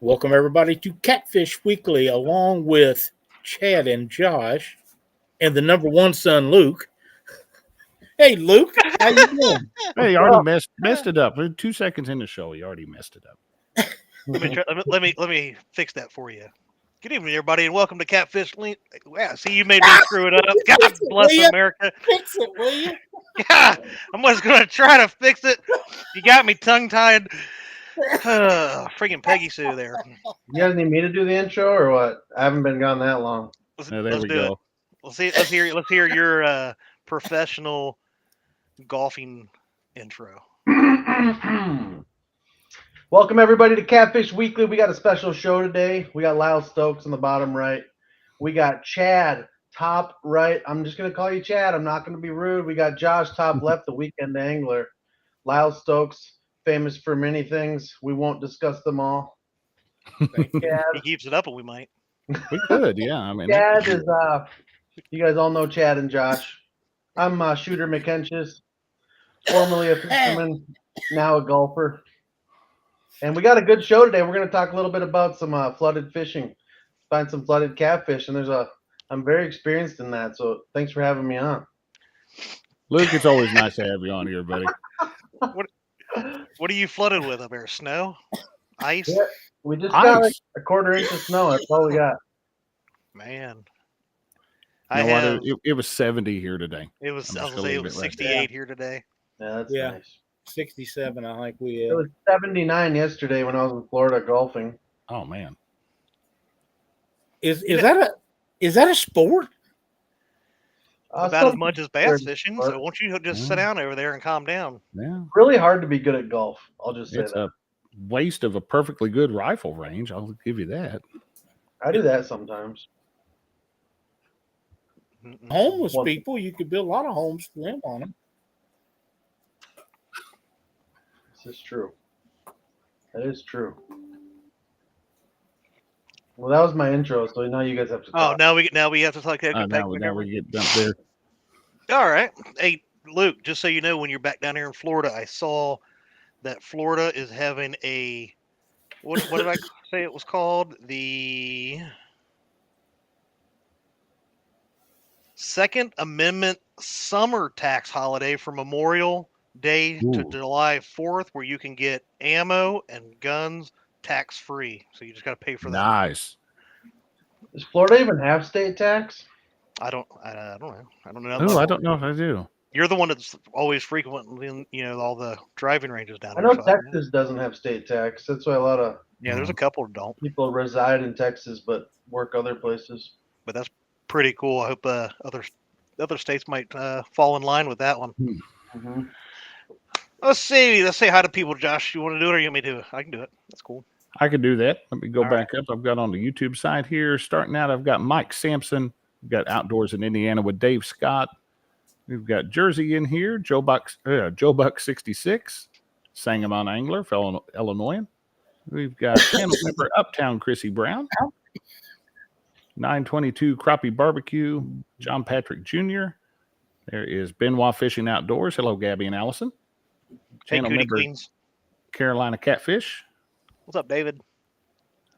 Welcome everybody to Catfish Weekly, along with Chad and Josh, and the number one son, Luke. Hey, Luke, how you doing? Hey, you already messed it up. We're 2 seconds in the show. You already messed it up. Let me fix that for you. Good evening, everybody, and welcome to Catfish Link. Yeah, see, you made me screw it up. God Fix it, bless will ya? America. Fix it, will you? Yeah, I'm just gonna try to fix it. You got me tongue-tied. Freaking Peggy Sue there. You guys need me to do the intro or what? I haven't been gone that long. There Let's we do it. go. Let's hear your professional golfing intro. Welcome everybody to Catfish Weekly. We got a special show today. We got Lyle Stokes in the bottom right. We got Chad top right. I'm just gonna call you Chad. I'm not gonna be rude. We got Josh top left, the weekend angler. Lyle Stokes, famous for many things. We won't discuss them all. Chad, He keeps it up, and we might. We could, yeah. I mean, Chad is you guys all know Chad and Josh. I'm Shooter McKenches, formerly a fisherman, now a golfer. And we got a good show today. We're going to talk a little bit about some flooded fishing, find some flooded catfish, and I'm very experienced in that. So thanks for having me on. Luke, it's always nice to have you on here, buddy. What are you flooded with up there? Snow, ice? Yeah, we just got like Ice. a quarter inch of snow. That's all we got. Man, You know what? It was 70 here today. It was. I'm I just was gonna say it leave was it right 68 here today. Yeah, that's Yeah. nice. 67, I think we It was 79 yesterday when I was in Florida golfing. Oh man. is that a sport? About as much as bass some fishing. sport. So won't you just sit down over there and calm down? Yeah. Really hard to be good at golf. I'll just say It's that. a waste of a perfectly good rifle range. I'll give you that. I do that sometimes. Homeless Well- people, you could build a lot of homes for them on them. This is true. That is true. Well, that was my intro, so now you guys have to Oh, talk. now we have to talk. Now we get dumped there. All right. Hey, Luke, just so you know, when you're back down here in Florida, I saw that Florida is having a what did I say it was called? The Second Amendment summer tax holiday from Memorial Day to Ooh. July 4th, where you can get ammo and guns tax free. So you just got to pay for that. Nice. Does Florida even have state tax? I don't know. I don't know. Oh, I don't know if I do. You're the one that's always frequently, all the driving ranges down I there. know Texas doesn't have state tax. That's why a lot of Yeah, there's a couple that don't, people reside in Texas but work other places. but that's pretty cool. I hope other states might fall in line with that one. Mm-hmm. Let's say hi to people. Josh, you want to do it or you want me to? I can do it. That's cool. I could do that. Let me go All back up. I've got on the YouTube side here. Starting out, I've got Mike Sampson. We've got Outdoors in Indiana with Dave Scott. We've got Jersey in here. Joe Buck 66. Sangamon Angler, fellow Illinoisan. We've got channel member Uptown Chrissy Brown. 922 Crappie Barbecue, John Patrick Jr. There is Benoit Fishing Outdoors. Hello, Gabby and Allison. Hey, Channel Cootie member Queens. Carolina Catfish. What's up, David?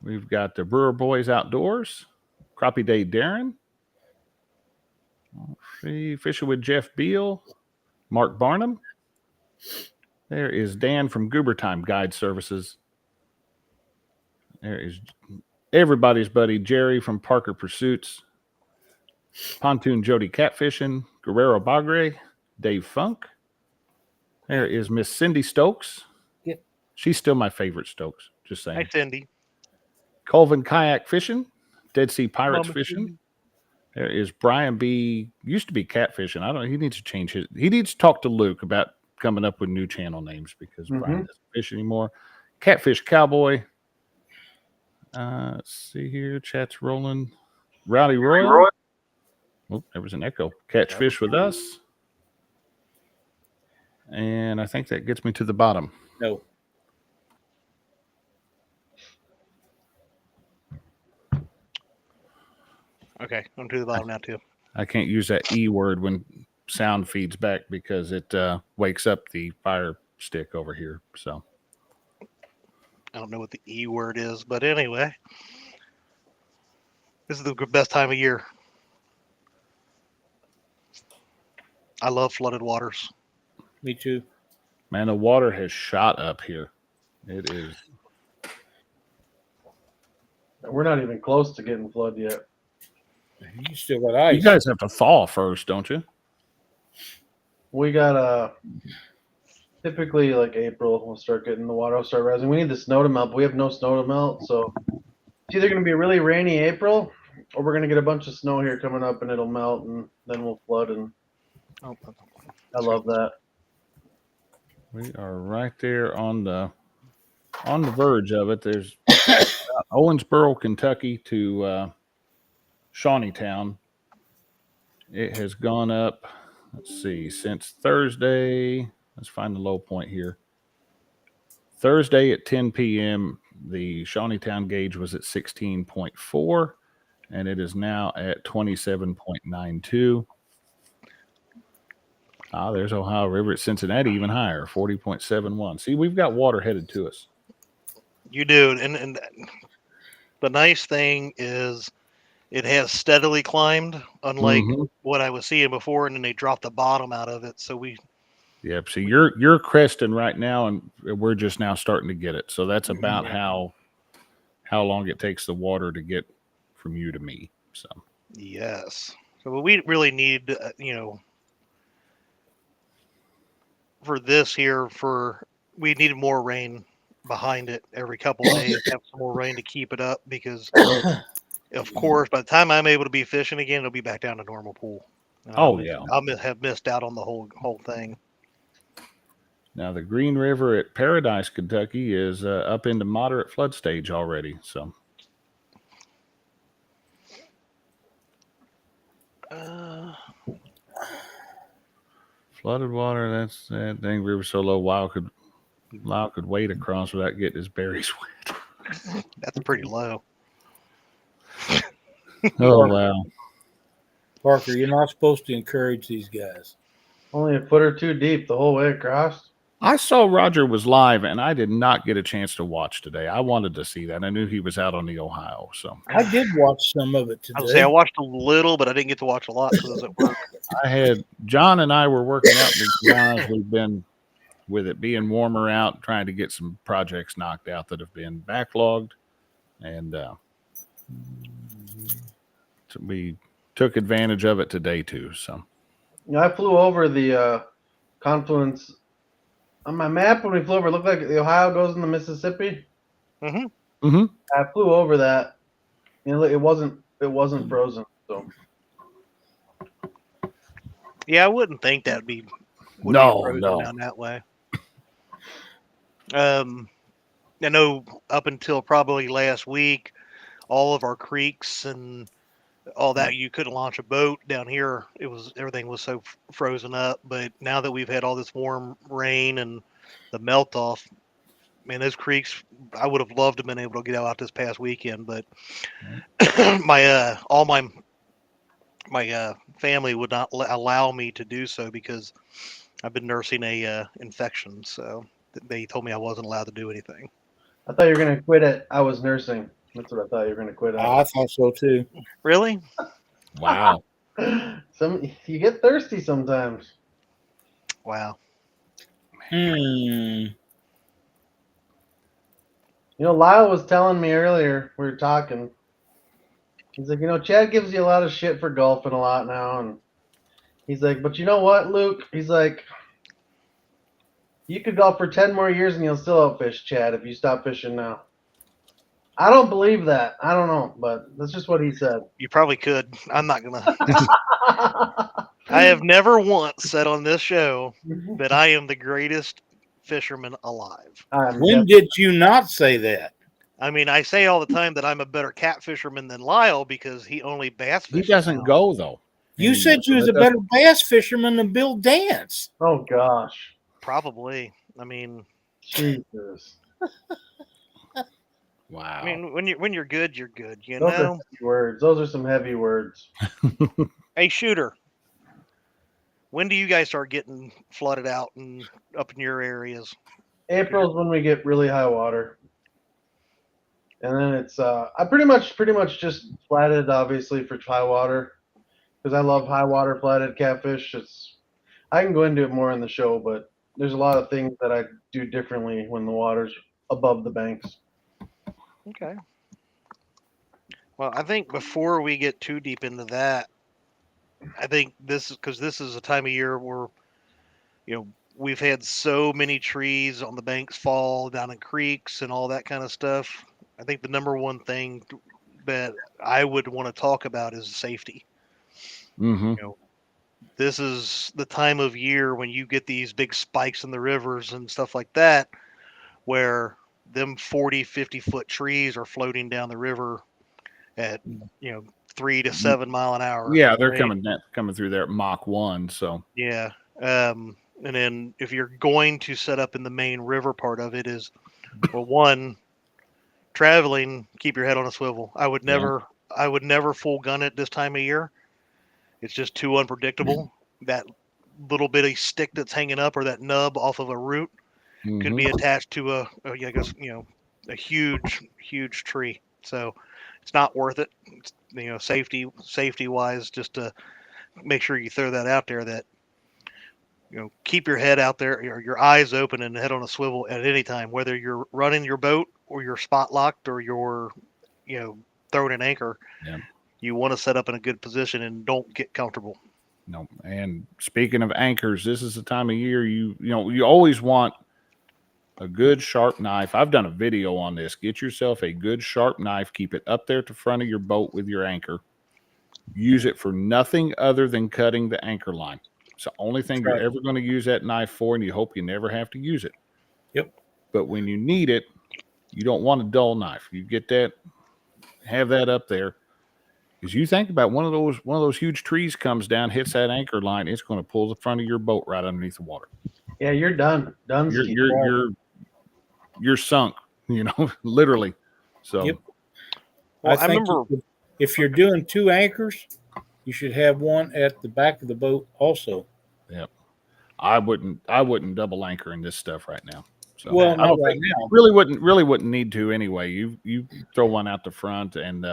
We've got the Brewer Boys Outdoors. Crappie Day Darren. Fishing with Jeff Beal. Mark Barnum. There is Dan from Goober Time Guide Services. There is everybody's buddy Jerry from Parker Pursuits. Pontoon Jody Catfishing. Guerrero Bagre. Dave Funk. There is Miss Cindy Stokes. Yeah. She's still my favorite Stokes. Just saying. Hi, Cindy. Colvin Kayak Fishing. Dead Sea Pirates Mama Fishing. Cindy. There is Brian B. Used to be Catfishing. He needs to change his. He needs to talk to Luke about coming up with new channel names because Brian doesn't fish anymore. Catfish Cowboy. Let's see here. Chat's rolling. Rowdy Royal. Oh, there was an echo. Catch Fish with us. And I think that gets me to the bottom. No. Okay, I'm to the bottom now too. I can't use that E word when sound feeds back because it wakes up the fire stick over here. So I don't know what the E word is, but anyway, this is the best time of year. I love flooded waters. Me too. Man, the water has shot up here. It is. We're not even close to getting flood yet. You still got ice. You guys have to thaw first, don't you? We got typically like April we'll start getting the water will start rising. We need the snow to melt, but we have no snow to melt, so it's either gonna be a really rainy April or we're gonna get a bunch of snow here coming up and it'll melt and then we'll flood and Oh, I love that. We are right there on the verge of it. There's Owensboro, Kentucky to Shawneetown. It has gone up, let's see, since Thursday. Let's find the low point here. Thursday at 10 p.m., the Shawneetown gauge was at 16.4, and it is now at 27.92. There's Ohio River at Cincinnati, even higher, 40.71. See, we've got water headed to us. you do, and the nice thing is it has steadily climbed, unlike what I was seeing before, and then they dropped the bottom out of it. So we. Yep. See, you're cresting right now, and we're just now starting to get it. So that's about how long it takes the water to get from you to me. So Yes. So we really need, for this here, we need more rain behind it every couple of days. Have some more rain to keep it up because, of course, by the time I'm able to be fishing again, it'll be back down to normal pool. And I'll have missed out on the whole thing. now the Green River at Paradise, Kentucky, is up into moderate flood stage already. So. Flooded water. That's that dang river so low. Lyle could wade across without getting his berries wet. That's pretty low. Oh wow, Parker, you're not supposed to encourage these guys. Only a foot or two deep the whole way across. I saw Roger was live, and I did not get a chance to watch today. I wanted to see that. I knew he was out on the Ohio, so I did watch some of it I today. watched a little, but I didn't get to watch a lot because I was at work. I had John and I were working out because we've been with it being warmer out, trying to get some projects knocked out that have been backlogged, and we took advantage of it today too. So I flew over the confluence on my map when we flew over. It looked like the Ohio goes in the Mississippi. Mm-hmm. I flew over that. It wasn't frozen. So Yeah, I wouldn't think that'd be frozen down that way. I know up until probably last week, all of our creeks and all that, you couldn't launch a boat down here. Everything was so frozen up. But now that we've had all this warm rain and the melt off, man, those creeks, I would have loved to have been able to get out this past weekend, but my family would not allow me to do so because I've been nursing a infection. So they told me I wasn't allowed to do anything. I thought you were gonna quit it. I was nursing. That's what I thought you were gonna quit. I thought so too. Really? wow. You get thirsty sometimes. Wow. Lyle was telling me earlier, we were talking. He's like, Chad gives you a lot of shit for golfing a lot now. And he's like, but you know what, Luke? He's like, you could golf for 10 more years and you'll still outfish Chad if you stop fishing now. I don't believe that. I don't know, but that's just what he said. You probably could. I'm not going to. I have never once said on this show that I am the greatest fisherman alive. When did you not say that? I mean, I say all the time that I'm a better cat fisherman than Lyle because he only bass fishes. He doesn't go though. You said you was a better bass fisherman than Bill Dance. Oh gosh. Probably. I mean, Jesus. Wow. I mean, when you're good, you're good. You Those are know. heavy words. Those are some heavy words. Hey, shooter. When do you guys start getting flooded out and up in your areas? April's when we get really high water. And then it's I pretty much just flatted obviously for high water because I love high water flatted catfish. I can go into it more in the show, but there's a lot of things that I do differently when the water's above the banks. Okay. Well, I think before we get too deep into that, I think this is a time of year where, we've had so many trees on the banks fall down in creeks and all that kind of stuff. I think the number one thing that I would want to talk about is safety. Mm-hmm. This is the time of year when you get these big spikes in the rivers and stuff like that, where them 40, 50-foot trees are floating down the river at, 3 to 7 mile an hour. Yeah, they're right? coming through there at Mach 1. So Yeah. And then if you're going to set up in the main river part of it is, well, one, traveling, keep your head on a swivel. I would never full gun it this time of year. It's just too unpredictable. That little bitty stick that's hanging up or that nub off of a root could be attached to a huge tree. So it's not worth it. It's, safety wise, just to make sure you throw that out there that, keep your head out there, your eyes open and head on a swivel at any time, whether you're running your boat or you're spot locked or you're, throwing an anchor. Yeah. You want to set up in a good position and don't get comfortable. No. And speaking of anchors, this is the time of year you always want a good sharp knife. I've done a video on this. Get yourself a good sharp knife. Keep it up there at the front of your boat with your anchor. Use it for nothing other than cutting the anchor line. It's the only thing you're ever going to use that knife for, and you hope you never have to use it. Yep. But when you need it, you don't want a dull knife. You get that, have that up there. Because you think about one of those huge trees comes down, hits that anchor line, it's going to pull the front of your boat right underneath the water. Yeah, you're done. You're sunk, literally. So Yep. Well, I remember if you're doing 2 anchors, you should have one at the back of the boat also. Yep. I wouldn't double anchor in this stuff right now. So Well, I not right now. really wouldn't need to anyway. You throw one out the front and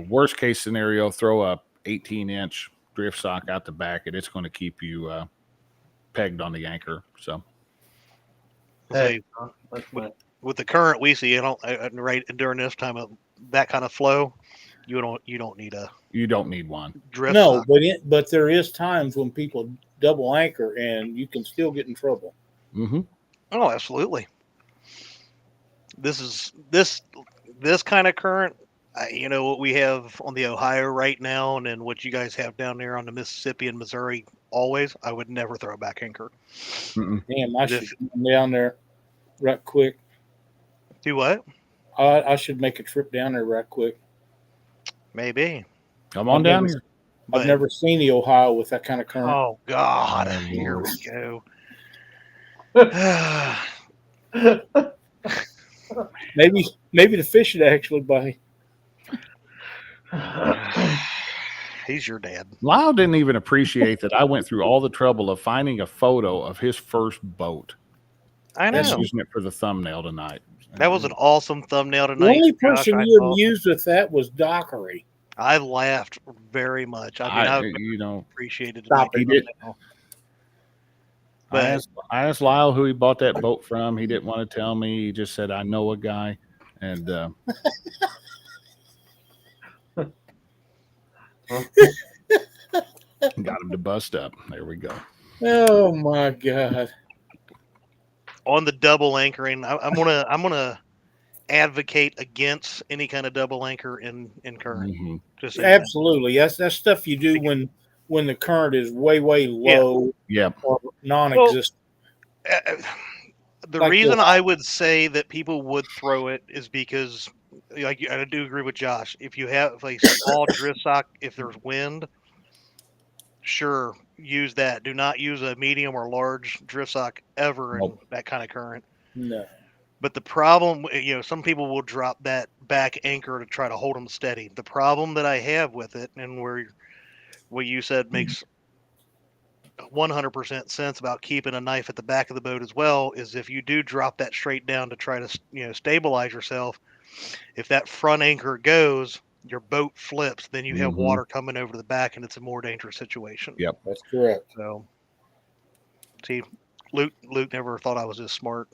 worst case scenario, throw a 18-inch drift sock out the back and it's going to keep you pegged on the anchor. So Hey, with the current we see, right during this time of that kind of flow, you don't need one. drift No, sock. but there is times when people double anchor and you can still get in trouble. Mm-hmm. Oh, absolutely. This kind of current, what we have on the Ohio right now, and then what you guys have down there on the Mississippi and Missouri. Always, I would never throw a back anchor. Mm-mm. Damn, I should come down there right quick. Do what? I should make a trip down there right quick. Maybe. Come on down here. I've never seen the Ohio with that kind of current. Oh God! Oh, Here Lord. we go. Maybe the fish should actually bite. He's your dad. Lyle didn't even appreciate that I went through all the trouble of finding a photo of his first boat. I That's know. using it for the thumbnail tonight. That was an awesome thumbnail The tonight. only Josh, person you amused with that was Dockery. I laughed very much. I appreciated it. Stop He did. But I asked Lyle who he bought that boat from. He didn't want to tell me. He just said, I know a guy. And got him to bust up. There we go. Oh my God. on the double anchoring, I'm gonna advocate against any kind of double anchor in current. Mm-hmm. Just Absolutely. That's stuff you do when the current is way low Yeah. or non-existent. The Like reason this. I would say that people would throw it is because, like, I do agree with Josh. If you have a small drift sock, if there's wind, sure, use that. Do not use a medium or large drift sock ever in that kind of current. No. But the problem, some people will drop that back anchor to try to hold them steady. The problem that I have with it, and where what you said makes 100% sense about keeping a knife at the back of the boat as well is if you do drop that straight down to try to stabilize yourself, if that front anchor goes, your boat flips, then you have water coming over the back and it's a more dangerous situation. Yep. That's correct. So, see, Luke never thought I was this smart.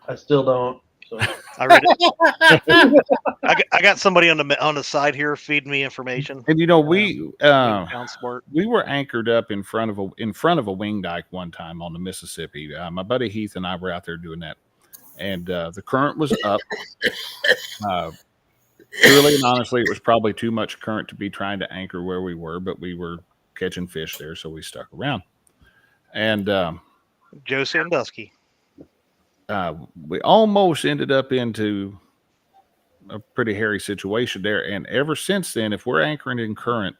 I still don't. So. I read it. I got somebody on the side here feeding me information. And we sound smart. We were anchored up in front of a wing dike one time on the Mississippi. My buddy Heath and I were out there doing that, and the current was up. Truly and honestly, it was probably too much current to be trying to anchor where we were, but we were catching fish there, so we stuck around. And Joe Sandusky. We almost ended up into a pretty hairy situation there. And ever since then, if we're anchoring in current,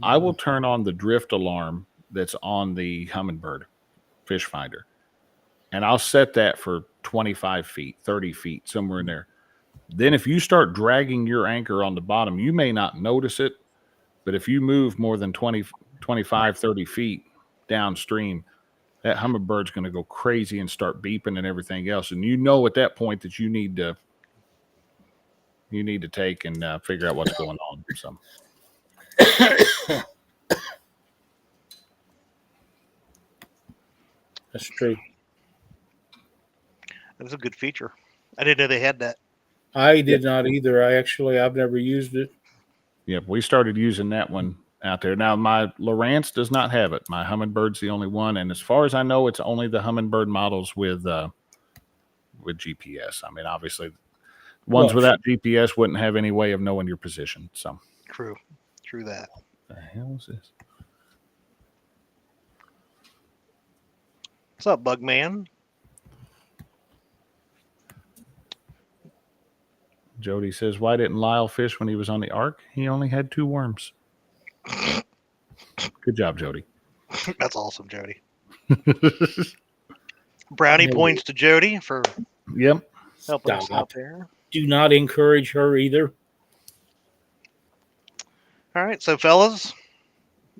I will turn on the drift alarm that's on the Humminbird fish finder. And I'll set that for 25 feet, 30 feet, somewhere in there. Then if you start dragging your anchor on the bottom, you may not notice it, but if you move more than 20, 25, 30 feet downstream, that Humminbird's going to go crazy and start beeping and everything else. And at that point that you need to take and figure out what's going on. So. That's true. That was a good feature. I didn't know they had that. I did not either. I've never used it. Yep, we started using that one out there. Now, my Lowrance does not have it. My Humminbird's the only one, and as far as I know, it's only the Humminbird models with GPS. I mean, obviously, ones without GPS wouldn't have any way of knowing your position. So True that. What the hell is this? What's up, Bugman? Jody says, why didn't Lyle fish when he was on the Ark? He only had 2 worms. Good job, Jody. That's awesome, Jody. Brownie points to Jody for helping us out there. Do not encourage her either. All right, so fellas,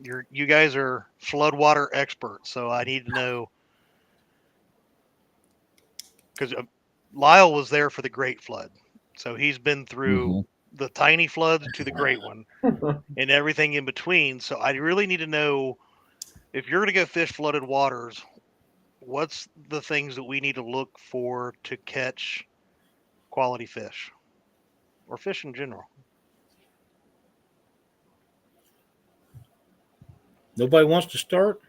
you guys are floodwater experts, so I need to know, because Lyle was there for the Great Flood. So he's been through the tiny floods to the great one and everything in between. So I really need to know, if you're going to go fish flooded waters, what's the things that we need to look for to catch quality fish or fish in general? Nobody wants to start?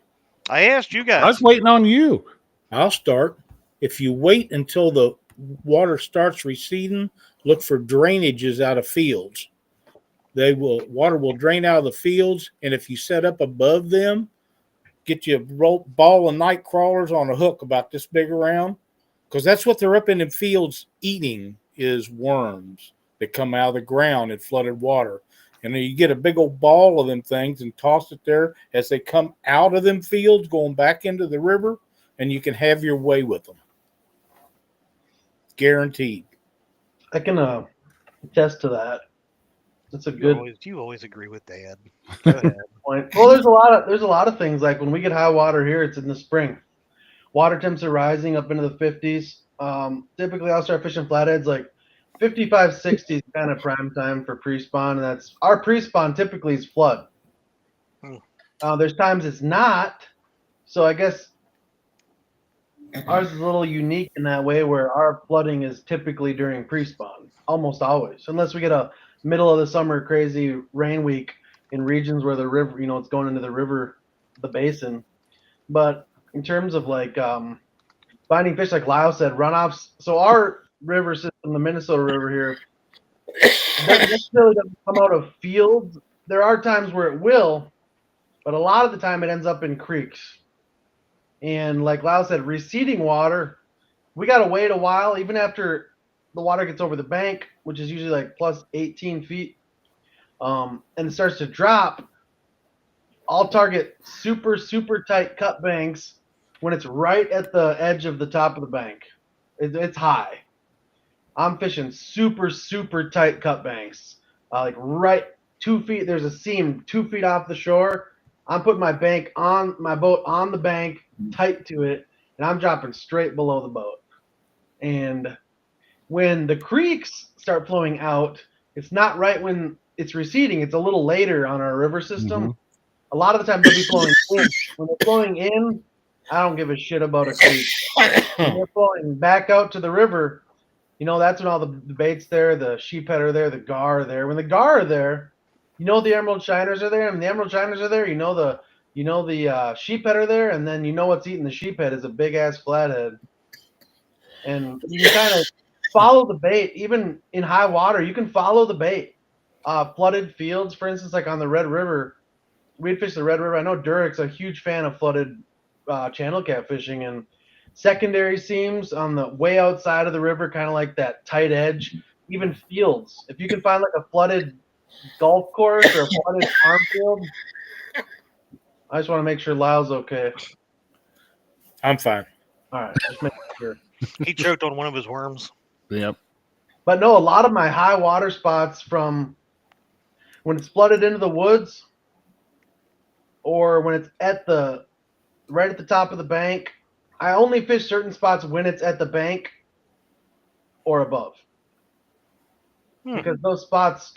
I asked you guys. I was waiting on you. I'll start. If you wait until the water starts receding, look for drainages out of fields. Water will drain out of the fields, and if you set up above them, get you a ball of night crawlers on a hook about this big around, because that's what they're up in the fields eating, is worms that come out of the ground in flooded water. And then you get a big old ball of them things and toss it there as they come out of them fields going back into the river, and you can have your way with them. Guaranteed. I can attest to that. That's a good You always agree with Dad. Go ahead. point. Well, there's a lot of things, like when we get high water here, it's in the spring. Water temps are rising up into the 50s. Typically, I'll start fishing flatheads like 55, 60 is kind of prime time for pre-spawn, and that's our pre-spawn typically is flood. There's times it's not, so I guess ours is a little unique in that way, where our flooding is typically during pre-spawn, almost always, unless we get a middle of the summer crazy rain week in regions where the river, it's going into the river, the basin. But in terms of like finding fish, like Lyle said, runoffs. So our river system, the Minnesota River here, that necessarily doesn't come out of fields. There are times where it will, but a lot of the time it ends up in creeks. And like Lyle said, receding water, we got to wait a while, even after the water gets over the bank, which is usually like plus 18 feet, and it starts to drop. I'll target super, super tight cut banks when it's right at the edge of the top of the bank. It's high. I'm fishing super, super tight cut banks, like right 2 feet. There's a seam 2 feet off the shore. I'm putting my boat on the bank, tight to it, and I'm dropping straight below the boat. And when the creeks start flowing out, it's not right when it's receding. It's a little later on our river system. Mhm. A lot of the time they'll be flowing in. When they're flowing in, I don't give a shit about a creek. When they're flowing back out to the river, that's when all the bait's there, the sheephead are there, the gar are there. When the gar are there, the emerald shiners are there, and the emerald shiners are there. The sheephead are there, and then what's eating the sheephead is a big ass flathead. And you can kind of follow the bait, even in high water. You can follow the bait. Flooded fields, for instance, like on the Red River, we'd fish the Red River. I know Durek's a huge fan of flooded channel catfishing, and secondary seams on the way outside of the river, kind of like that tight edge. Even fields, if you can find like a flooded golf course or a flooded farm field. I just want to make sure Lyle's okay. I'm fine. All right, just make sure. He choked on one of his worms. Yep. But no, a lot of my high water spots from when it's flooded into the woods, or when it's right at the top of the bank. I only fish certain spots when it's at the bank or above. Because those spots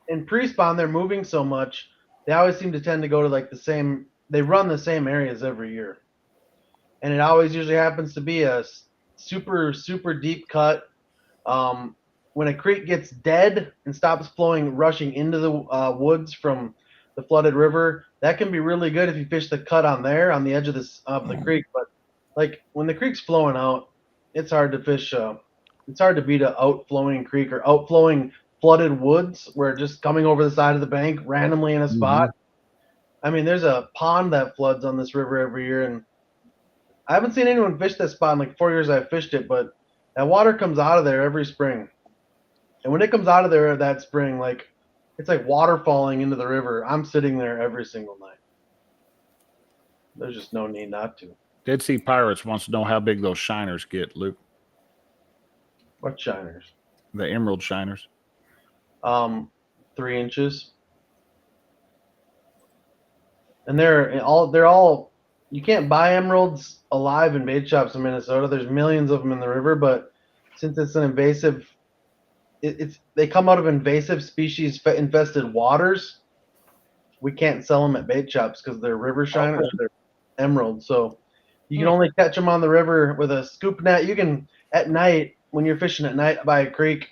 in pre-spawn, they're moving so much, they always seem to tend to go to they run the same areas every year. And it always usually happens to be a super, super deep cut. When a creek gets dead and stops rushing into the woods from the flooded river, that can be really good if you fish the cut on the edge of the creek. But like when the creek's flowing out, it's hard to fish. It's hard to beat an outflowing creek or outflowing flooded woods where just coming over the side of the bank randomly in a spot. I mean, there's a pond that floods on this river every year, and I haven't seen anyone fish that spot in like 4 years I've fished it, but that water comes out of there every spring. And when it comes out of there that spring, it's like water falling into the river. I'm sitting there every single night. There's just no need not to. Dead Sea Pirates wants to know how big those shiners get, Luke. What shiners? The emerald shiners. 3 inches. And they're all you can't buy emeralds alive in bait shops in Minnesota. There's millions of them in the river, but since it's an invasive, they come out of invasive species infested waters. We can't sell them at bait shops because they're river shiners. Okay. They're emeralds, so you can only catch them on the river with a scoop net. You can at night when you're fishing at night by a creek.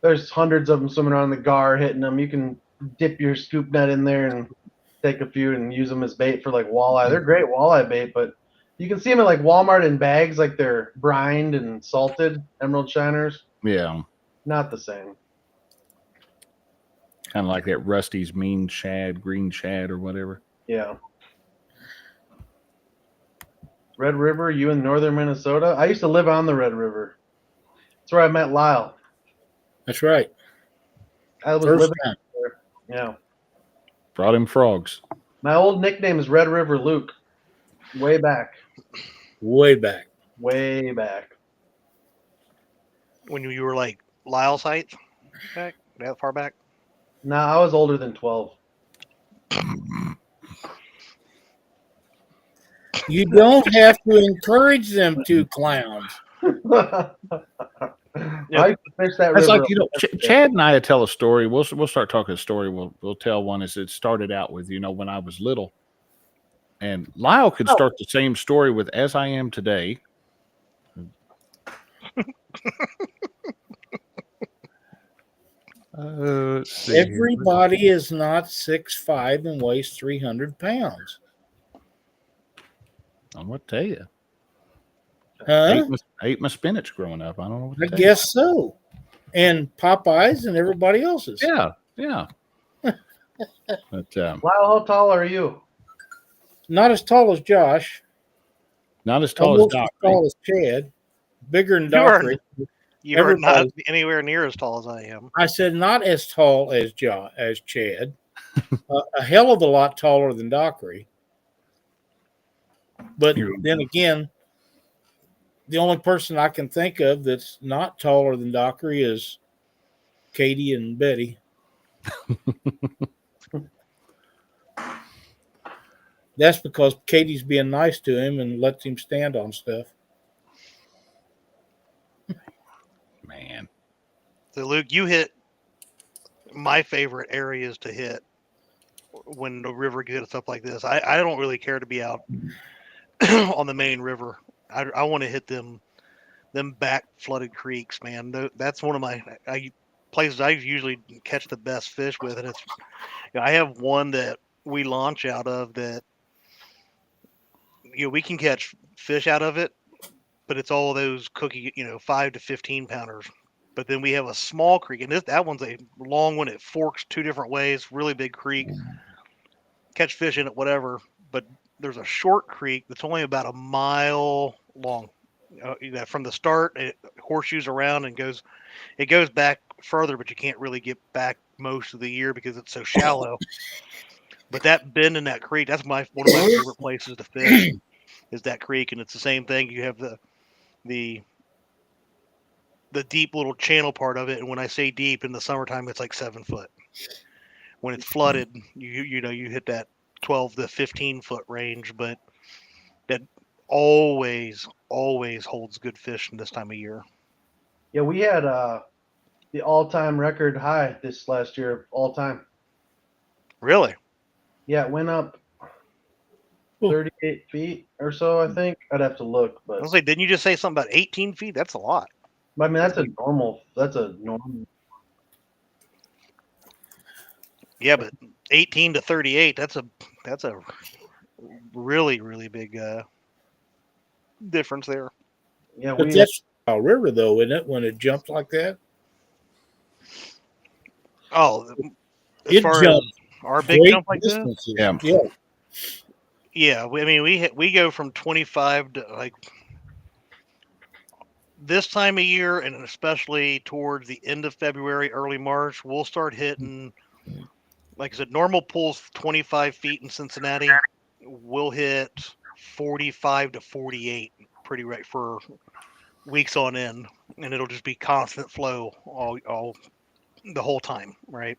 There's hundreds of them swimming around the gar hitting them. You can dip your scoop net in there and take a few and use them as bait for like walleye. They're great walleye bait, but you can see them at like Walmart in bags, like they're brined and salted emerald shiners. Yeah. Not the same. Kind of like that Rusty's mean shad, green shad or whatever. Yeah. Red River, you in northern Minnesota? I used to live on the Red River. That's where I met Lyle. That's right. I was living there. Yeah. Brought him frogs. My old nickname is Red River Luke. Way back. Way back. Way back. When you were like Lyle's height? Back? That far back? No, I was older than 12. You don't have to encourage them to, clowns. I used to fish that That's river. like, Chad and I tell a story. We'll start talking a story. We'll tell one as it started out with, when I was little. And Lyle could start the same story with as I am today. Everybody is not 6'5" and weighs 300 pounds. I'm going to tell you. Huh? Ate my spinach growing up. I don't know what to I tell guess so. And Popeyes and everybody else's. you. Yeah. But Lyle, how tall are you? Not as tall as Josh. not as tall Almost as as Doc. tall as Chad. Bigger than You are- Dockery. You are not Everybody- anywhere near as tall as I am. I said not as tall as Chad. A hell of a lot taller than Dockery. But then again, the only person I can think of that's not taller than Dockery is Katie and Betty. That's because Katie's being nice to him and lets him stand on stuff. Man. So Luke, you hit my favorite areas to hit when the river gets up like this. I don't really care to be out on the main river. I want to hit them back flooded creeks, man. That's one of my places I usually catch the best fish with, and it's I have one that we launch out of that we can catch fish out of it, but it's all those cookie 5 to 15 pounders. But then we have a small creek, and that one's a long one. It forks 2 different ways, really big creek. Catch fish in it, whatever. But there's a short creek that's only about a mile long. From the start, it horseshoes around and goes back further, but you can't really get back most of the year because it's so shallow. But that bend in that creek, that's one of my favorite places to fish is that creek, and it's the same thing. You have the deep little channel part of it, and when I say deep, in the summertime, it's like 7 foot. When it's flooded, you hit that 12 to 15 foot range, but that always holds good fish in this time of year. Yeah, we had the all-time record high this last year, all time. Really? Yeah, it went up 38 feet or so, I think. I'd have to look, I but was like, didn't you just say something about 18 feet? That's a lot. I mean that's a normal. Yeah, but 18 to 38, that's a really, really big difference there. Yeah, But that's a river, though, isn't it? When it jumps like that, Oh, as it far as jumps our big great jump like this, distances. Yeah. yeah. We go from 25 to like this time of year, and especially towards the end of February, early March, we'll start hitting. Like I said, normal pool's 25 feet in Cincinnati. We'll hit 45 to 48 pretty right for weeks on end, and it'll just be constant flow all the whole time, right?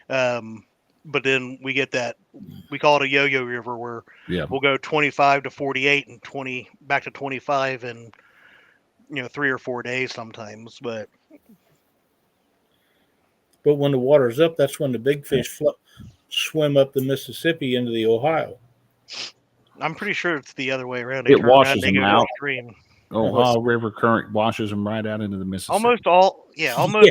But then we get that we call it a yo-yo river where we'll go 25 to 48 and 20 back to 25 in 3 or 4 days sometimes. But when the water's up, that's when the big fish swim up the Mississippi into the Ohio. I'm pretty sure it's the other way around. They It turn around washes and they them go out. downstream. Ohio River current washes them right out into the Mississippi. Almost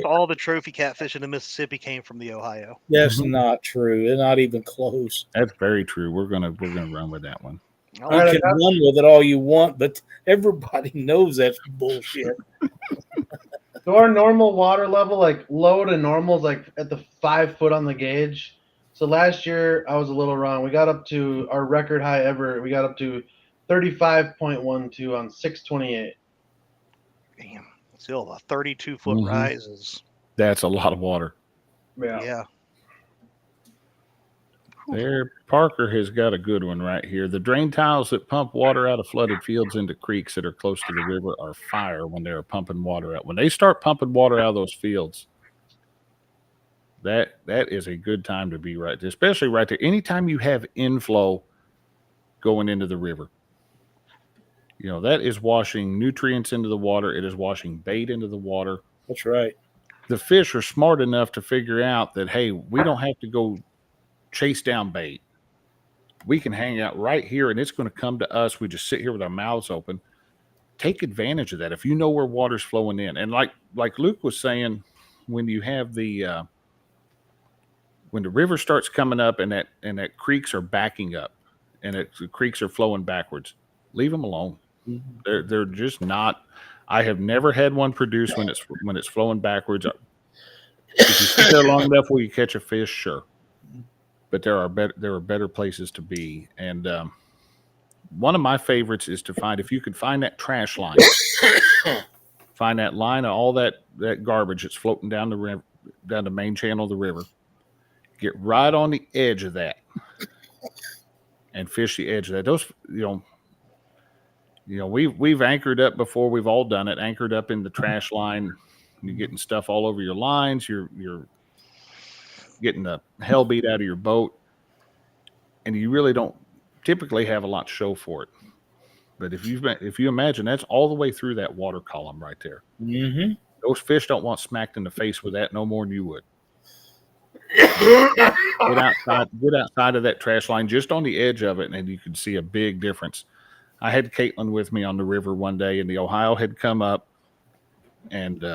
all the trophy catfish in the Mississippi came from the Ohio. That's not true. They're not even close. That's very true. We're gonna run with that one. You can run with it all you want, but everybody knows that's bullshit. So our normal water level, like low to normal, is like at the 5 foot on the gauge. So last year I was a little wrong. We got up to our record high ever. We got up to 35.12 on 628. Damn, still a 32-foot rise is. That's a lot of water. Yeah. There, Parker has got a good one right here. The drain tiles that pump water out of flooded fields into creeks that are close to the river are fire when they're pumping water out. When they start pumping water out of those fields, that is a good time to be right there, especially right there. Anytime you have inflow going into the river, that is washing nutrients into the water. It is washing bait into the water. That's right. The fish are smart enough to figure out that, hey, we don't have to go chase down bait. We can hang out right here and it's going to come to us. We just sit here with our mouths open. Take advantage of that if you know where water's flowing in. And like Luke was saying, when you have when the river starts coming up and that creeks are backing up and the creeks are flowing backwards, leave them alone. Mm-hmm. They're just not. I have never had one produce when it's flowing backwards. If you sit there long enough where you catch a fish, sure. But there are better places to be. And one of my favorites is to find, if you could find that trash line, find that line of all that garbage that's floating down the main channel of the river. Get right on the edge of that and fish the edge of that. Those, we've anchored up before. We've all done it. Anchored up in the trash line. You're getting stuff all over your lines. You're getting the hell beat out of your boat, and you really don't typically have a lot to show for it. But if you imagine, that's all the way through that water column right there. Mm-hmm. Those fish don't want smacked in the face with that no more than you would. Get outside of that trash line, just on the edge of it, and you can see a big difference. I had Caitlin with me on the river one day, and the Ohio had come up, and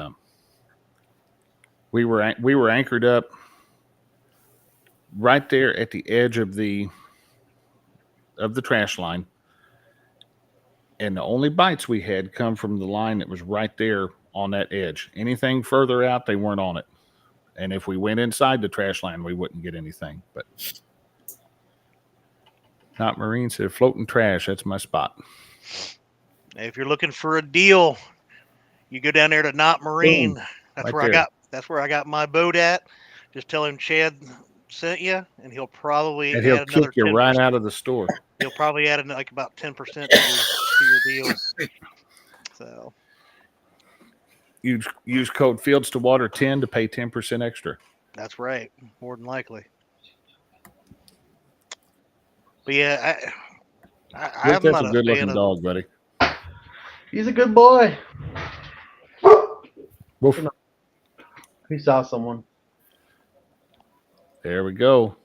we were anchored up right there at the edge of the trash line, and the only bites we had come from the line that was right there on that edge. Anything further out, they weren't on it. And if we went inside the trash line, we wouldn't get anything. But Not Marine said floating trash. That's my spot. If you're looking for a deal, you go down there to Not Marine. Boom. That's Right where there. That's where I got my boat at. Just tell him Chad sent you, and he'll probably And he'll add another kick you 10%. right out of the store. He'll probably add like about 10% to your deal. So Use code Fields to Water 10 to pay 10% extra. that's right, more than likely. But yeah, I'm That's not a a good fan looking of. dog, buddy. He's a good boy. Woof. He saw someone. There we go.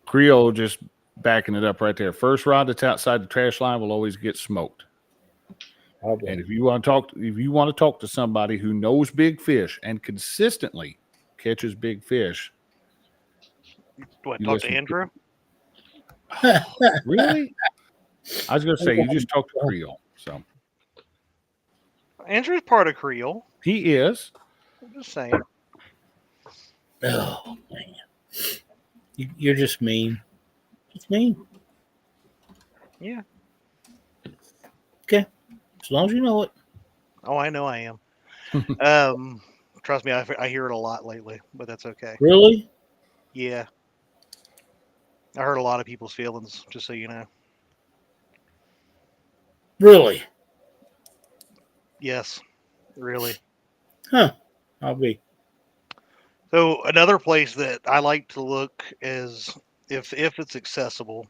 Creole just backing it up right there. First rod that's outside the trash line will always get smoked. And if you want to talk to somebody who knows big fish and consistently catches big fish, What, you talk to listen to- Andrew? really? I was going to say you just talk to Creole. So Andrew's part of Creole. he is. I'm just saying. Oh man, you're just mean. It's mean. Yeah. Okay, as long as you know it. Oh, I know I am. Trust me, I hear it a lot lately, but that's okay. Really? Yeah. I hurt a lot of people's feelings, just so you know. Really? Yes, really. Huh? I'll be. So another place that I like to look is if it's accessible,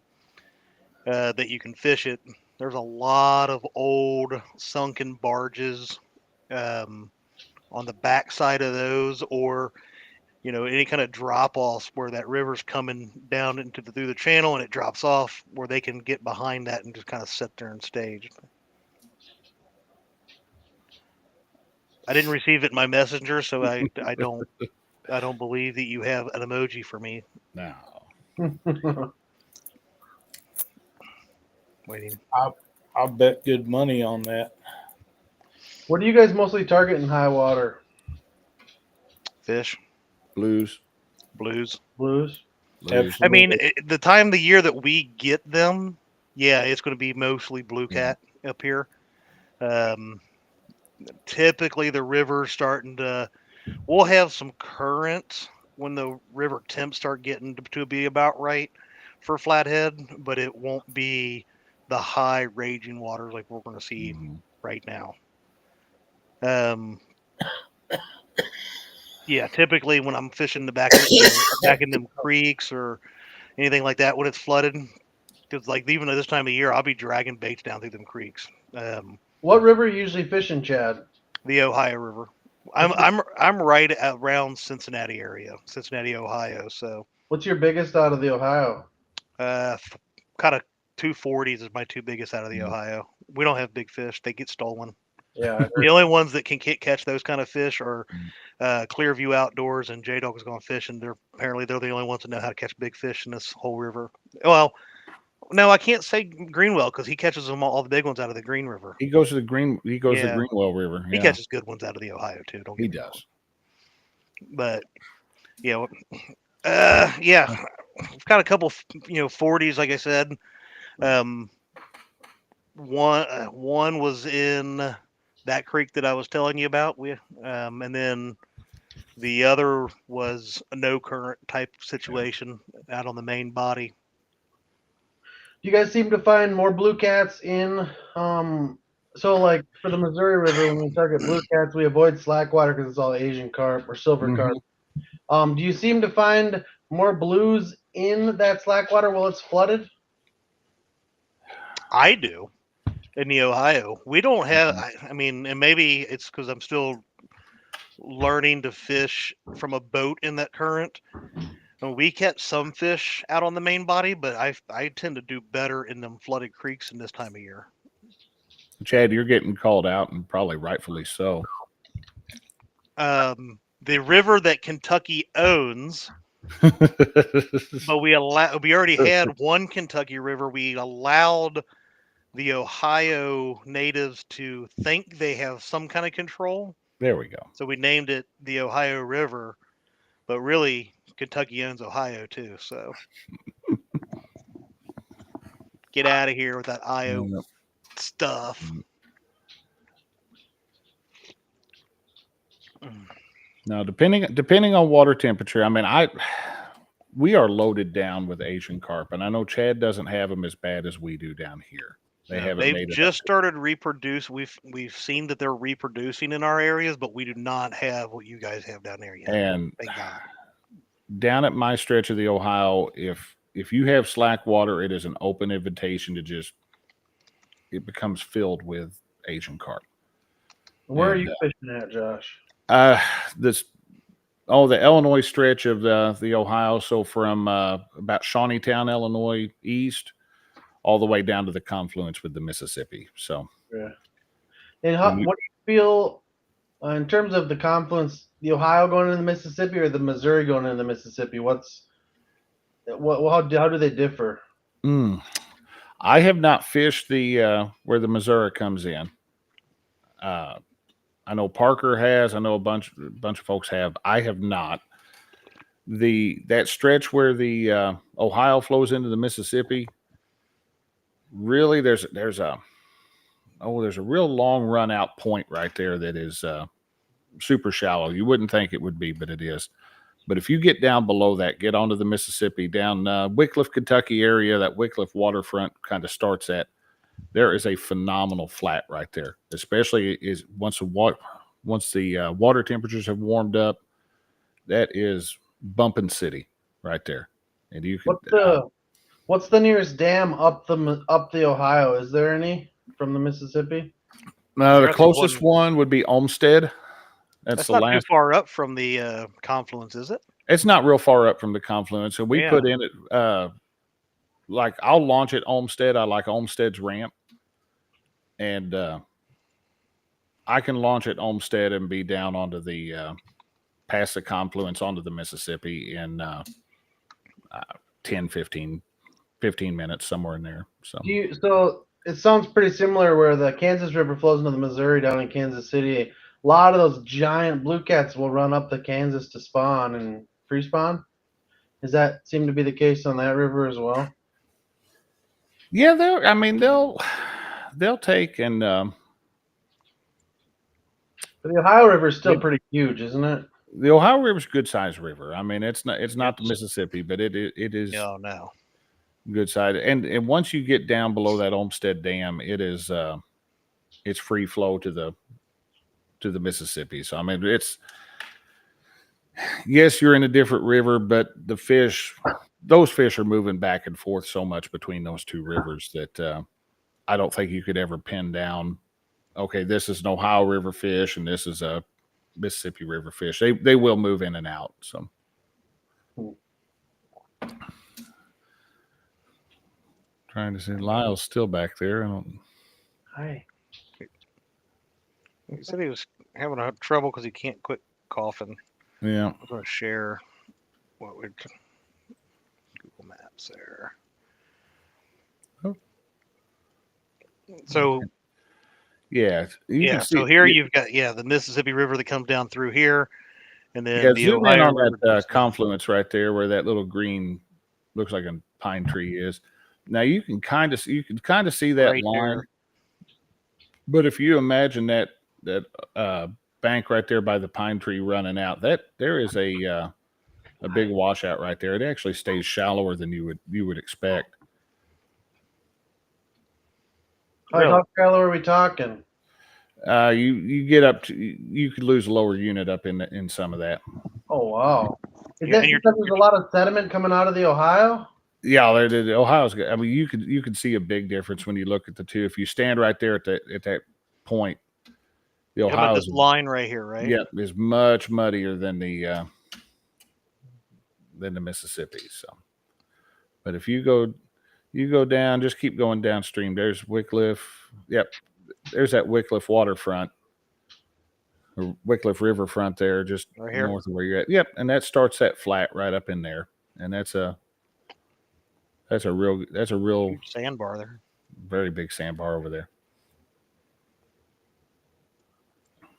that you can fish it. There's a lot of old sunken barges on the backside of those, or any kind of drop offs where that river's coming down through the channel and it drops off, where they can get behind that and just kind of sit there and stage. I didn't receive it in my messenger, so I don't believe that you have an emoji for me. No. Waiting. I'll bet good money on that. What do you guys mostly target in high water? Fish, Blues. blues. Blues? Blues. I mean, the time of the year that we get them, yeah, it's going to be mostly blue cat up here. Typically, the river's starting to. We'll have some current when the river temps start getting to be about right for flathead, but it won't be the high raging waters like we're going to see right now. Yeah, typically when I'm fishing the back in them creeks or anything like that when it's flooded, because like even at this time of year, I'll be dragging baits down through them creeks. What river are you usually fishing, Chad? The Ohio River. I'm right around Cincinnati area, Cincinnati, Ohio. So What's your biggest out of the Ohio? kind of 240s is my two biggest out of the Ohio. We don't have big fish; they get stolen. Yeah. The only ones that can catch those kind of fish are Clearview Outdoors and J Dog is going fishing. They're the only ones that know how to catch big fish in this whole river. Well, no, I can't say Greenwell because he catches them all the big ones out of the Green River. He goes to the Greenwell River. He catches good ones out of the Ohio too. He does. But yeah, I've got a couple 40s, like I said. One was in that creek that I was telling you about. And then the other was a no current type situation out on the main body. You guys seem to find more blue cats in so like for the Missouri River when we target blue cats we avoid slack water because it's all Asian carp or silver carp. Do you seem to find more blues in that slack water while it's flooded? I do in the Ohio. We don't have. I mean, and maybe it's because I'm still learning to fish from a boat in that current. And we catch some fish out on the main body, but I tend to do better in them flooded creeks in this time of year. Chad, you're getting called out, and probably rightfully so. The river that Kentucky owns, but we already had one Kentucky river. We allowed the Ohio natives to think they have some kind of control. There we go. So we named it the Ohio River, but really Kentucky owns Ohio too. So get out of here with that IO stuff. Now, depending on water temperature, I mean, we are loaded down with Asian carp, and I know Chad doesn't have them as bad as we do down here. They've just started reproduce. We've seen that they're reproducing in our areas, but we do not have what you guys have down there yet. And down at my stretch of the Ohio, if you have slack water, it is an open invitation to it becomes filled with Asian carp. Where are you fishing at, Josh? The Illinois stretch of the Ohio. So from about Shawneetown, Illinois, east, all the way down to the confluence with the Mississippi. So, yeah. And what do you feel in terms of the confluence? The Ohio going into the Mississippi or the Missouri going into the Mississippi? How do they differ? I have not fished where the Missouri comes in. I know Parker has. I know a bunch of folks have. I have not. That stretch where the Ohio flows into the Mississippi. Really, there's a real long run out point right there that is super shallow. You wouldn't think it would be, but it is. But if you get down below that, get onto the Mississippi, down Wickliffe, Kentucky area, that Wickliffe waterfront kind of starts at. There is a phenomenal flat right there, especially once the water temperatures have warmed up. That is bumping city right there, and you can. What's the nearest dam up the Ohio? Is there any from the Mississippi? No, the closest one would be Olmsted. That's not too far up from the confluence, is it? It's not real far up from the confluence, and we put in it. Like I'll launch at Olmsted. I like Olmsted's ramp, and I can launch at Olmsted and be down onto the past the confluence onto the Mississippi in 10, 15 minutes, somewhere in there. So it sounds pretty similar where the Kansas River flows into the Missouri down in Kansas City. A lot of those giant blue cats will run up the Kansas to spawn and free spawn. Does that seem to be the case on that river as well? Yeah, they'll take and but the Ohio River is still pretty huge, isn't it? The Ohio River is a good sized river. I mean, it's not the Mississippi, but it is good size. And once you get down below that Olmsted Dam, it's free flow to the Mississippi. So I mean, yes, you're in a different river, but those fish are moving back and forth so much between those two rivers that I don't think you could ever pin down, okay, this is an Ohio River fish and this is a Mississippi River fish. They will move in and out. So trying to see, Lyle's still back there. Hi. He said he was having trouble because he can't quit coughing. Yeah. I'm going to share what we're Google Maps there. Oh. So so here you've got the Mississippi River that comes down through here, and then the zoom Ohio in on River that confluence right there where that little green looks like a pine tree is. Now you can kind of see that right line, there. But if you imagine that bank right there by the pine tree running out, that there is a big washout right there. It actually stays shallower than you would expect. How shallow are we talking? You get up to, you could lose a lower unit up in some of that. Oh wow! Is Yeah, that and you're- because there's a lot of sediment coming out of the Ohio? Yeah, the Ohio's good. I mean, you could see a big difference when you look at the two. If you stand right there at that point, the How about Ohio's this line right here, right? yeah is much muddier than the Mississippi. So, but if you go down, just keep going downstream. There's Wycliffe. Yep, there's that Wycliffe waterfront or Wycliffe riverfront there, just Right here? north of where you're at. Yep, and that starts that flat right up in there, and that's a real Huge sandbar there. very big sandbar over there.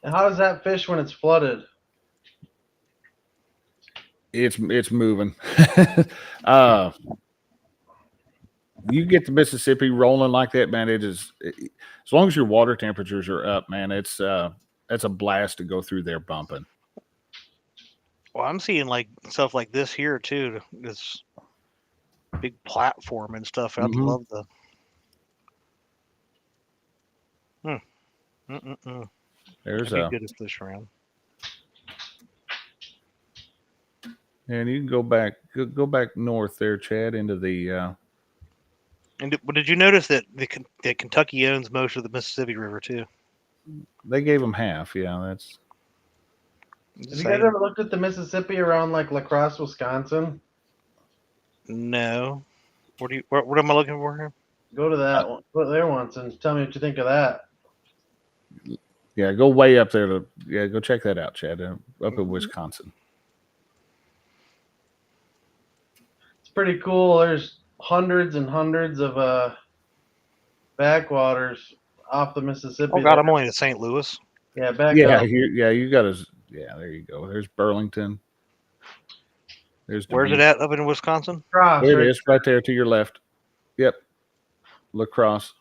And how does that fish when it's flooded? It's moving. You get the Mississippi rolling like that, man. As long as your water temperatures are up, man, that's a blast to go through there bumping. Well, I'm seeing like stuff like this here too. This big platform and stuff. I'd Mhm. love the. Mm-mm-mm. There's That'd be good to fish around. and you can go back north there, Chad, into the But did you notice that that Kentucky owns most of the Mississippi River too? they gave them half. Yeah, that's Have you guys ever looked at the Mississippi around like La Crosse, Wisconsin? No. What am I looking for here? Go to that one, go there once, and tell me what you think of that. yeah. Go way up there go check that out, Chad. Up in Wisconsin. It's pretty cool. There's hundreds and hundreds of backwaters off the Mississippi. Oh God, I'm only in St. Louis. Yeah, back Yeah, up. you got to. Yeah, there you go. There's Burlington. There's Where's it Dubuque. at? Up in Wisconsin? Cross, There right? it is, right there to your left. Yep, La Crosse.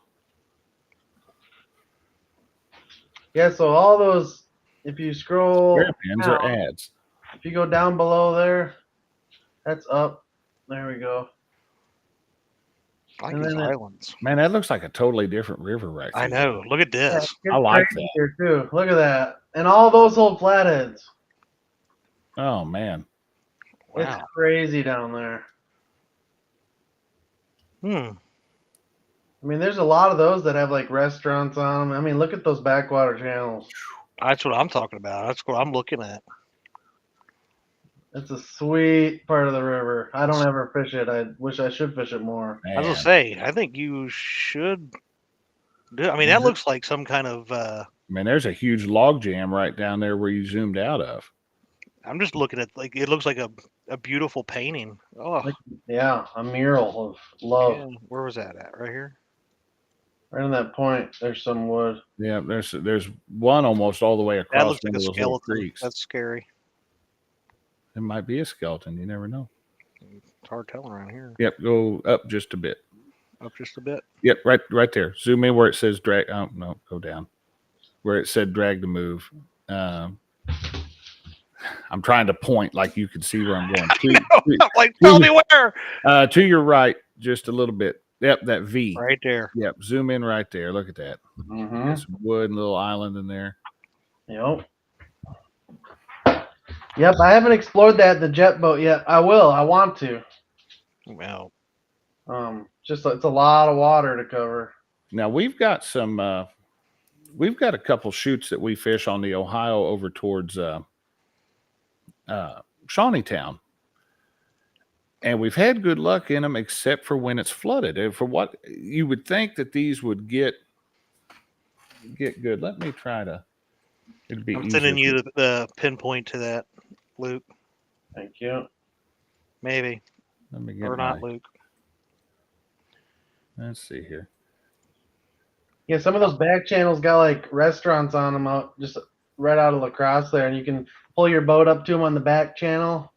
Yeah, so all those, if you scroll, Hairpins are ads. if you go down below there, that's up. There we go. I like And these then it- islands. Man, that looks like a totally different river right I there. know. Look at Yeah, this. it gets I like crazy here too. Look at that, and all those hold flatheads. Oh man, Wow. It's crazy down there. I mean, there's a lot of those that have like restaurants on them. I mean, look at those backwater channels. That's what I'm talking about. That's what I'm looking at. It's a sweet part of the river. I don't ever fish it. I wish I should fish it more. I was gonna man. say, I think you should do. I mean, that looks like some kind of. Man, there's a huge log jam right down there where you zoomed out of. I'm just looking at like it looks like a beautiful painting. Oh, Yeah, a mural of love. yeah. Where was that at? Right here. Right on that point, there's some wood. Yeah, there's one almost all the way That across looks one like of a those little skeleton. creeks. That's scary. It might be a skeleton. You never know. It's hard telling around here. Yep, go up just a bit. Up just a bit. Yep, right there. Zoom in where it says drag. Oh no, go down. Where it said drag to move. I'm trying to point like you can see where I'm going. Like, tell me where. To your right, just a little bit. Yep, that V. Right there. Yep, zoom in right there. Look at that. Mm-hmm. There's some wood and a little island in there. Yep. Yep, I haven't explored the jet boat yet. I will. I want to. Well, Just it's a lot of water to cover. Now we've got some. We've got a couple shoots that we fish on the Ohio over towards Shawneetown. And we've had good luck in them, except for when it's flooded. And for what you would think that these would get good. Let me try to. It'd be I'm easier sending for- you the pinpoint to that, Luke. Thank you. Maybe Let me get or not, Luke. Let's see here. Yeah, some of those back channels got like restaurants on them out just right out of La Crosse there, and you can pull your boat up to them on the back channel,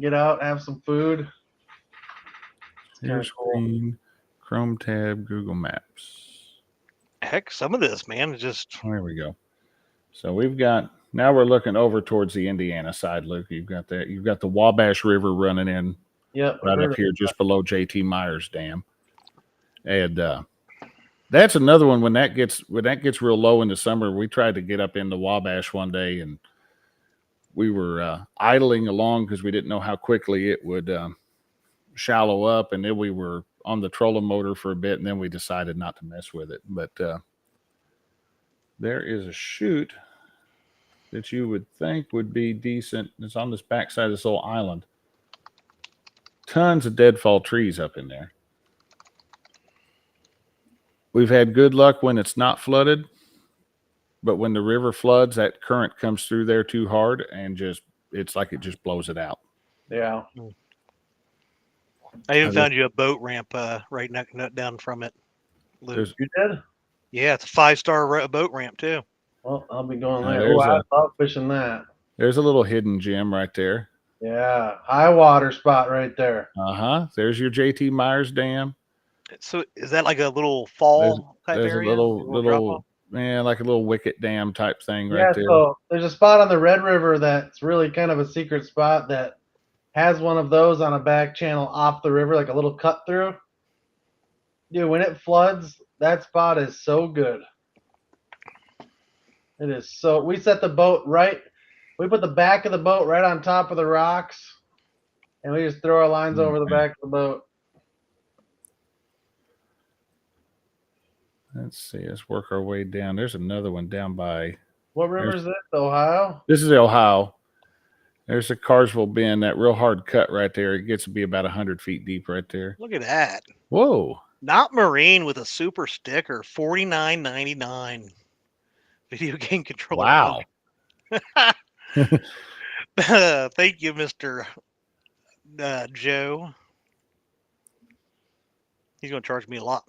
get out, have some food. It's kinda Here's cool. screen, Chrome tab, Google Maps. Heck, some of this, man, is just There we go. So now we're looking over towards the Indiana side, Luke. You've got the Wabash River running in Yep. right up here just below JT Myers Dam. And that's another one when that gets real low in the summer. We tried to get up in the Wabash one day and idling along because we didn't know how quickly it would shallow up, and then we were on the trolling motor for a bit, and then we decided not to mess with it. But there is a chute that you would think would be decent. It's on this backside of this little island. Tons of deadfall trees up in there. We've had good luck when it's not flooded, but when the river floods, that current comes through there too hard and it's like it just blows it out. Yeah. I even found you a boat ramp right down from it. Luke. You did? Yeah, it's a 5-star boat ramp too. Well, I'll be going there. there's I love fishing that. There's a little hidden gem right there. Yeah, high water spot right there. There's your JT Myers Dam. So is that like a little fall type There's area? a little like a little wicket dam type thing Yeah, right there. so there's a spot on the Red River that's really kind of a secret spot that has one of those on a back channel off the river, like a little cut through. Dude, when it floods, that spot is so good. It is so. We set the boat right. We put the back of the boat right on top of the rocks, and we just throw our lines over the back of the boat. Let's see. Let's work our way down. There's another one down by. What river is this? Ohio? This is Ohio. There's the Carsville Bend, that real hard cut right there. It gets to be about 100 feet deep right there. Look at that. Whoa. Not Marine with a super sticker, $49.99. Video game controller. Wow. Thank you, Mr. Joe. He's going to charge me a lot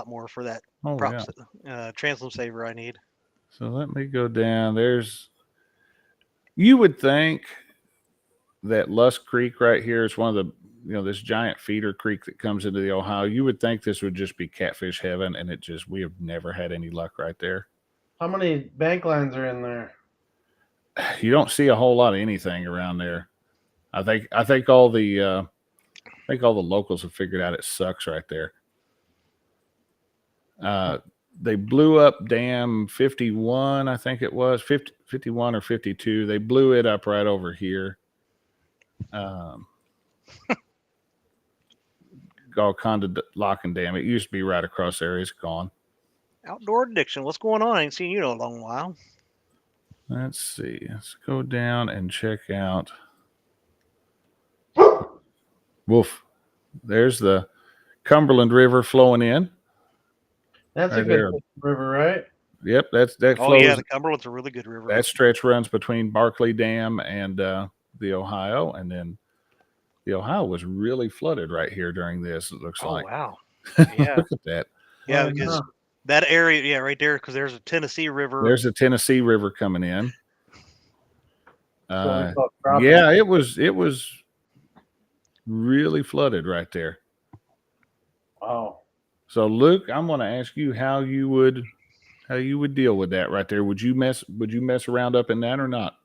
more for that props, translum saver I need. So let me go down. You would think that Lusk Creek right here is one of the, this giant feeder creek that comes into the Ohio. You would think this would just be catfish heaven, and we have never had any luck right there. How many bank lines are in there? You don't see a whole lot of anything around there. I think all the locals have figured out it sucks right there. They blew up dam 51, I think it was 51 or 52. They blew it up right over here. Golconda Lock and Dam. It used to be right across there. It's gone. Outdoor Addiction. What's going on? I ain't seen you in a long while. Let's see. Let's go down and check out. Woof. There's the Cumberland River flowing in. That's right a good river, right? Yep, that flows. Oh yeah, the Cumberland's a really good river. That stretch runs between Barkley Dam and the Ohio, and then the Ohio was really flooded right here during this. It looks like. Wow. Yeah. Look at that. Yeah, because that area, right there, because there's a Tennessee River. There's a Tennessee River coming in. Yeah, it was really flooded right there. Wow. So Luke, I'm going to ask you how you would deal with that right there. Would you mess around up in that or not?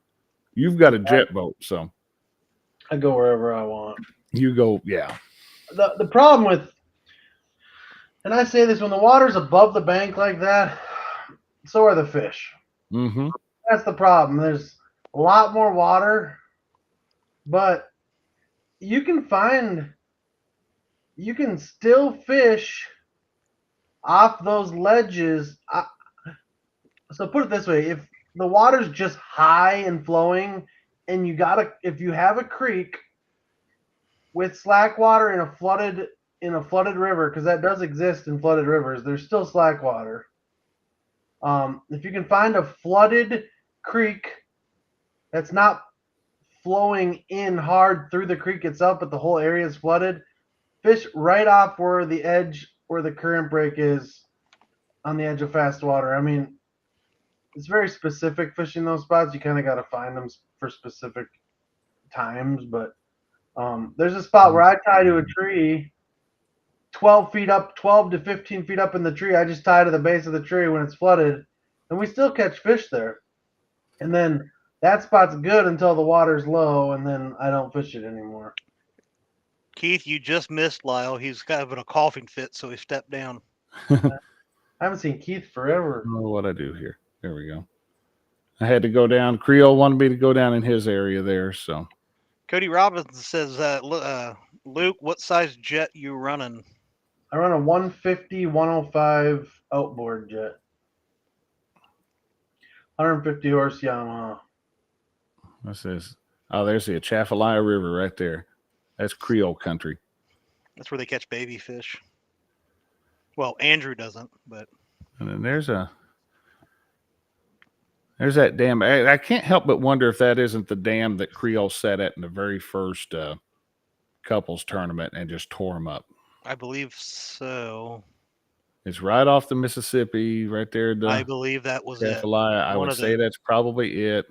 You've got a jet boat, so I go wherever I want. You go, yeah. The problem with, and I say this, when the water's above the bank like that, so are the fish. Mm-hmm. That's the problem. There's a lot more water, but you can still fish off those ledges. So put it this way, if the water's just high and flowing, and if you have a creek with slack water in a flooded river, because that does exist in flooded rivers, there's still slack water. If you can find a flooded creek that's not flowing in hard through the creek itself, but the whole area is flooded, fish right off where the current break is on the edge of fast water. I mean, it's very specific fishing those spots. You kind of got to find them for specific times, but there's a spot where I tie to a tree 12 to 15 feet up in the tree. I just tie to the base of the tree when it's flooded, and we still catch fish there. And then that spot's good until the water's low, and then I don't fish it anymore. Keith, you just missed Lyle. He's having a coughing fit, so he stepped down. I haven't seen Keith forever. I don't know what I do here. There we go. I had to go down. Creole wanted me to go down in his area there. So Cody Robinson says, Luke, what size jet you running? I run a 150, 105 outboard jet. 150 horse Yamaha. what's this? Oh, there's the Atchafalaya River right there. That's Creole country. That's where they catch baby fish. Well, Andrew doesn't, but And then there's that dam. I can't help but wonder if that isn't the dam that Creole sat at in the very first couples tournament and just tore them up. I believe so. It's right off the Mississippi, right there. I believe that was it. Atchafalaya. I One would of say the- that's probably it.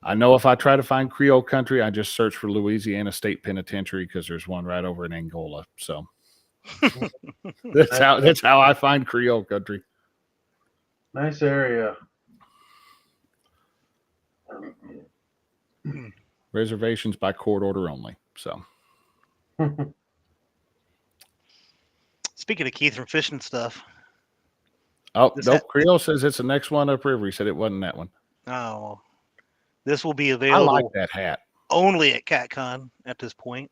I know if I try to find Creole country, I just search for Louisiana State Penitentiary because there's one right over in Angola. So that's how I find Creole country. Nice area. Reservations by court order only. So Speaking of Keith from fishing stuff. nope. Creole says it's the next one upriver. He said it wasn't that one. Oh, this will be I available like that hat. only at CatCon at this point.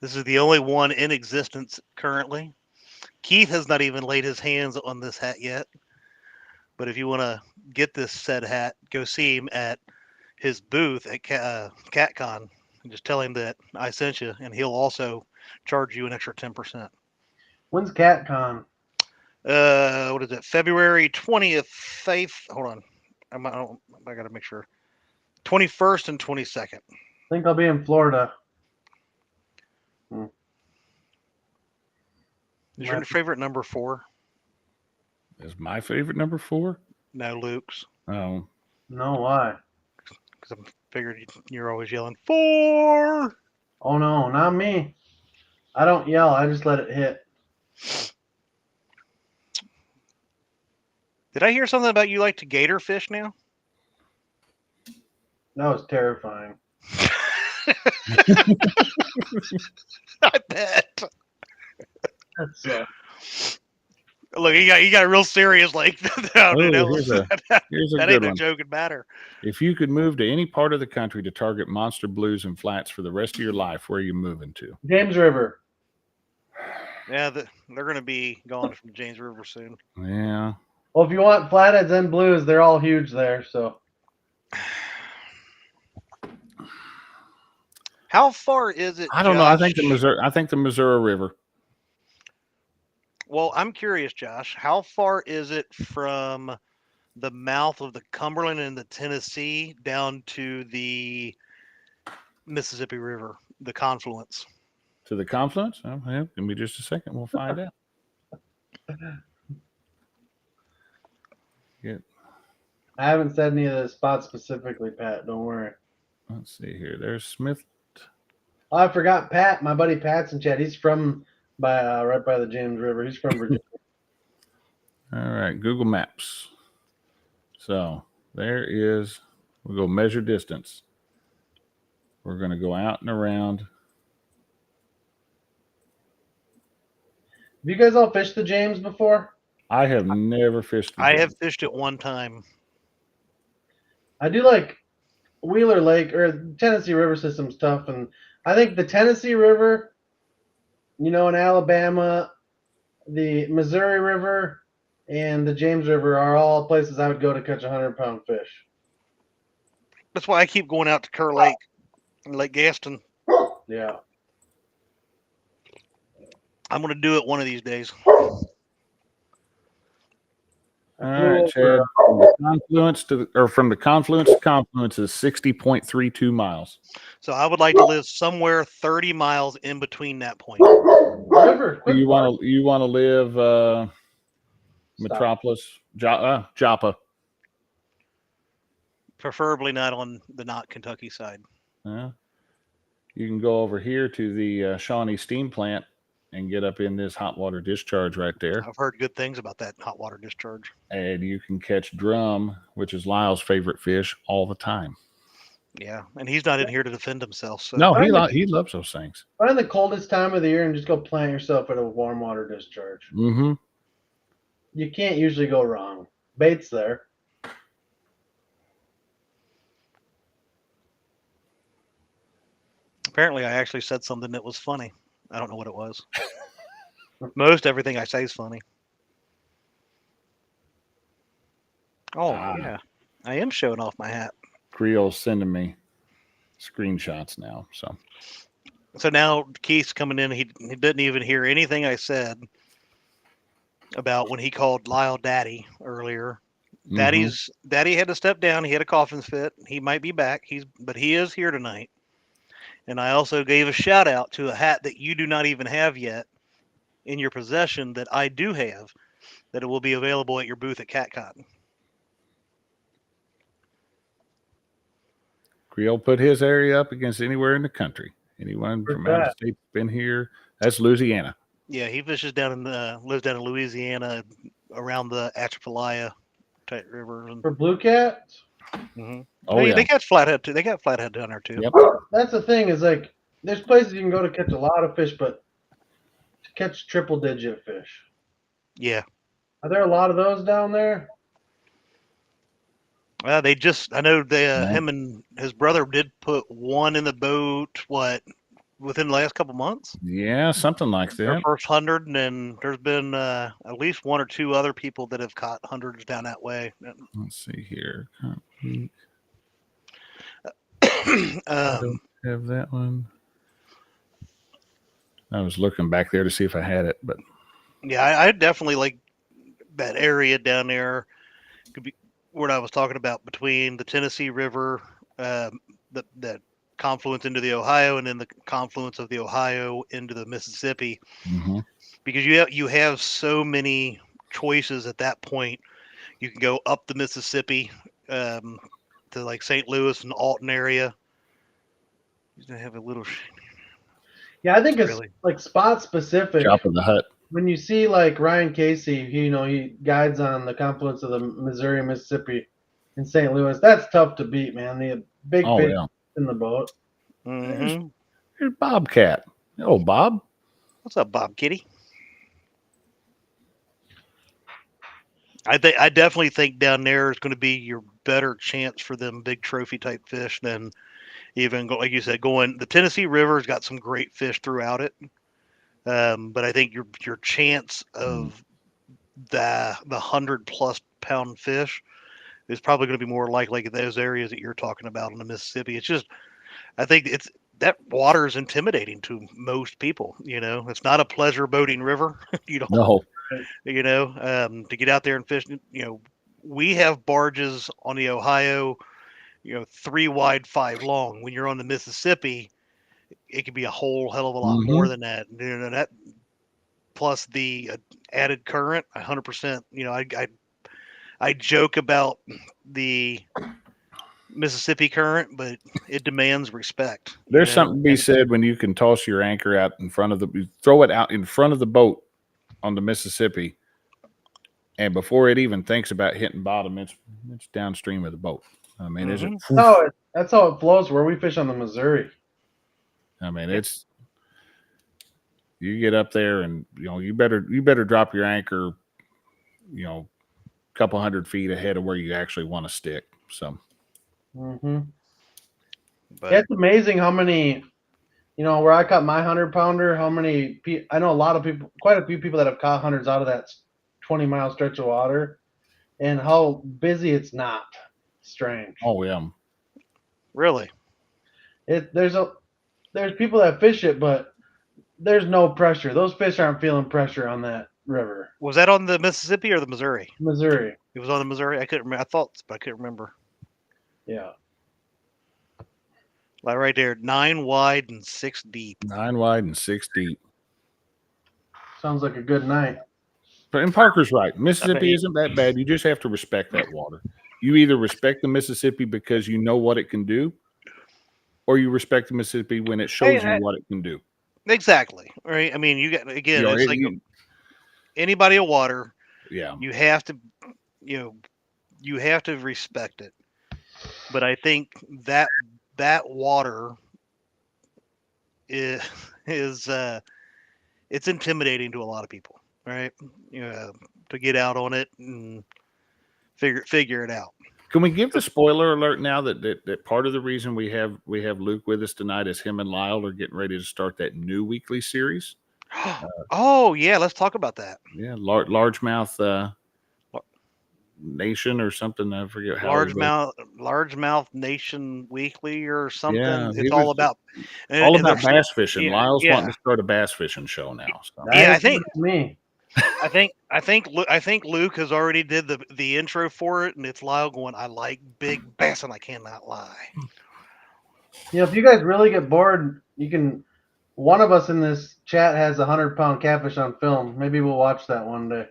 This is the only one in existence currently. Keith has not even laid his hands on this hat yet. But if you want to get this said hat, go see him at his booth at CatCon and just tell him that I sent you, and he'll also charge you an extra 10%. When's CatCon? What is it? February 20th. Hold on. I got to make sure. 21st and 22nd. I think I'll be in Florida. Is your favorite number 4? Is my favorite number 4? No, Luke's. Oh, No, why? Because I figured you're always yelling 4. Oh, no, not me. I don't yell. I just let it hit. Did I hear something about you like to gator fish now? That was terrifying. I bet. That's Look, he got real serious. Like, no, dude, here's a that good ain't a one. joking matter. If you could move to any part of the country to target monster blues and flats for the rest of your life, where are you moving to? James River. Yeah, they're going to be gone from James River soon. Yeah. Well, if you want flatheads and blues, they're all huge there. So How far is it? I don't know. I think Josh? the Missouri River. Well, I'm curious, Josh. How far is it from the mouth of the Cumberland and the Tennessee down to the Mississippi River, the confluence? To the confluence? Oh, yeah, give me just a second. We'll find out. Yeah. I haven't said any of the spots specifically, Pat. Don't worry. Let's see here. There's Smith. Oh, I forgot Pat. My buddy Pat's in chat. He's from right by the James River. He's from Virginia. All right, Google Maps. So there is, we'll go measure distance. We're going to go out and around. Have you guys all fished the James before? I have never fished. I have fished it one time. I do like Wheeler Lake or Tennessee River system's tough, and I think the Tennessee River, in Alabama, the Missouri River, and the James River are all places I would go to catch 100-pound fish. That's why I keep going out to Kerr Lake and Lake Gaston. Yeah. I'm going to do it one of these days. All right, Chad. From the confluence to confluence is 60.32 miles. So I would like to live somewhere 30 miles in between that point. River. You want to live Metropolis, Joppa. Preferably not on the not Kentucky side. You can go over here to the Shawnee Steam Plant and get up in this hot water discharge right there. I've heard good things about that hot water discharge. And you can catch drum, which is Lyle's favorite fish, all the time. Yeah, and he's not in here to defend himself. So No, he loves those things. Find the coldest time of the year and just go plant yourself at a warm water discharge. Mm-hmm. You can't usually go wrong. Bait's there. Apparently, I actually said something that was funny. I don't know what it was. Most everything I say is funny. Oh, yeah. I am showing off my hat. Creole's sending me screenshots now. So now Keith's coming in. He didn't even hear anything I said about when he called Lyle daddy earlier. Daddy had to step down. He had a coughing fit. He might be back. But he is here tonight. And I also gave a shout out to a hat that you do not even have yet in your possession that I do have, that it will be available at your booth at CatCon. Creole put his area up against anywhere in the country. Anyone from out of the state been here? That's Louisiana. Yeah, he fishes down in lives down in Louisiana, around the Atchafalaya type river. For blue cats. Mm-hmm. Oh, yeah. They catch flathead too. They got flathead down there too. Yep. That's the thing is like there's places you can go to catch a lot of fish, but to catch triple-digit fish. Yeah. Are there a lot of those down there? They just, I know him and his brother did put one in the boat, within the last couple months? Yeah, something like Their that. first 100, and then there's been at least one or two other people that have caught hundreds down that way. Let's see here. I Um, don't have that one. I was looking back there to see if I had it, but yeah, I definitely like that area down there. Could be what I was talking about between the Tennessee River, that confluence into the Ohio, and then the confluence of the Ohio into the Mississippi, because you have so many choices at that point. You can go up the Mississippi to like St. Louis and Alton area. You have a little. Yeah, I think it's Really? like spot specific. Shop of the Hut. When you see like Ryan Casey, he guides on the confluence of the Missouri, Mississippi, in St. Louis. That's tough to beat, man. The big fish in the boat. Mm-hmm. Here's Bobcat. Oh, Bob. What's up, Bob Kitty? I definitely think down there is going to be your better chance for them big trophy type fish than even like you said, going. The Tennessee River's got some great fish throughout it, but I think your chance of the 100+ pound fish is probably going to be more like those areas that you're talking about in the Mississippi. It's just, I think that water is intimidating to most people. It's not a pleasure boating river. No. To get out there and fish. We have barges on the Ohio, 3 wide, 5 long. When you're on the Mississippi, it could be a whole hell of a lot more than that. That plus the added current, 100%. I joke about the Mississippi current, but it demands respect. There's something to be said when you can toss your anchor out in front of throw it out in front of the boat on the Mississippi, and before it even thinks about hitting bottom, it's downstream of the boat. I mean, is it? No, that's how it flows where we fish on the Missouri. I mean, it's, you get up there and you better drop your anchor, a couple 100 feet ahead of where you actually want to stick. So, But it's amazing how many, where I caught my 100-pounder. How many? I know a lot of people, quite a few people that have caught hundreds out of that 20-mile stretch of water, and how busy it's not. Strange. Oh yeah. Really? There's people that fish it, but there's no pressure. Those fish aren't feeling pressure on that river. Was that on the Mississippi or the Missouri? Missouri. It was on the Missouri. I couldn't remember. I thought, but I couldn't remember. Yeah. Like right there, 9 wide and 6 deep. 9 wide and 6 deep. Sounds like a good night. And Parker's right. Mississippi isn't that bad. You just have to respect that water. You either respect the Mississippi because you know what it can do, or you respect the Mississippi when it shows you what it can do. Exactly. Right. I mean, you got, again, it's like any body of water. Yeah. You have to, you have to respect it. But I think that water is it's intimidating to a lot of people, right? To get out on it and figure it out. Can we give the spoiler alert now that part of the reason we have Luke with us tonight is him and Lyle are getting ready to start that new weekly series? Oh yeah, let's talk about that. Yeah, largemouth nation or something. I forget how. Largemouth Nation Weekly or something. Yeah, it's all about bass fishing. Yeah, Lyle's yeah. wanting to start a bass fishing show now. So. Yeah, That ain't me. I think Luke has already did the intro for it, and it's Lyle going, "I like big bass, and I cannot lie." You know, if you guys really get bored, you can. One of us in this chat has a 100-pound catfish on film. Maybe we'll watch that one day.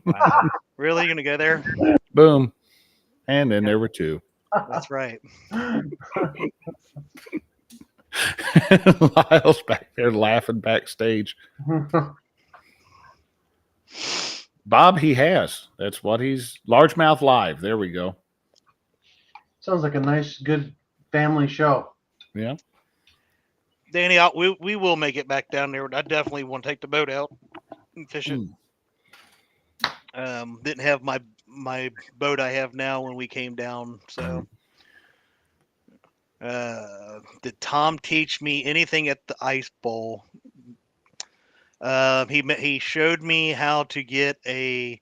Wow. Really, you gonna go there? Boom, and then there were two. That's right. Lyle's back there laughing backstage. Bob, he has. That's what he's largemouth live. There we go. Sounds like a nice, good family show. Yeah. Danny, we will make it back down there. I definitely want to take the boat out and fish it. Didn't have my boat I have now when we came down. So, did Tom teach me anything at the ice bowl? He showed me how to get a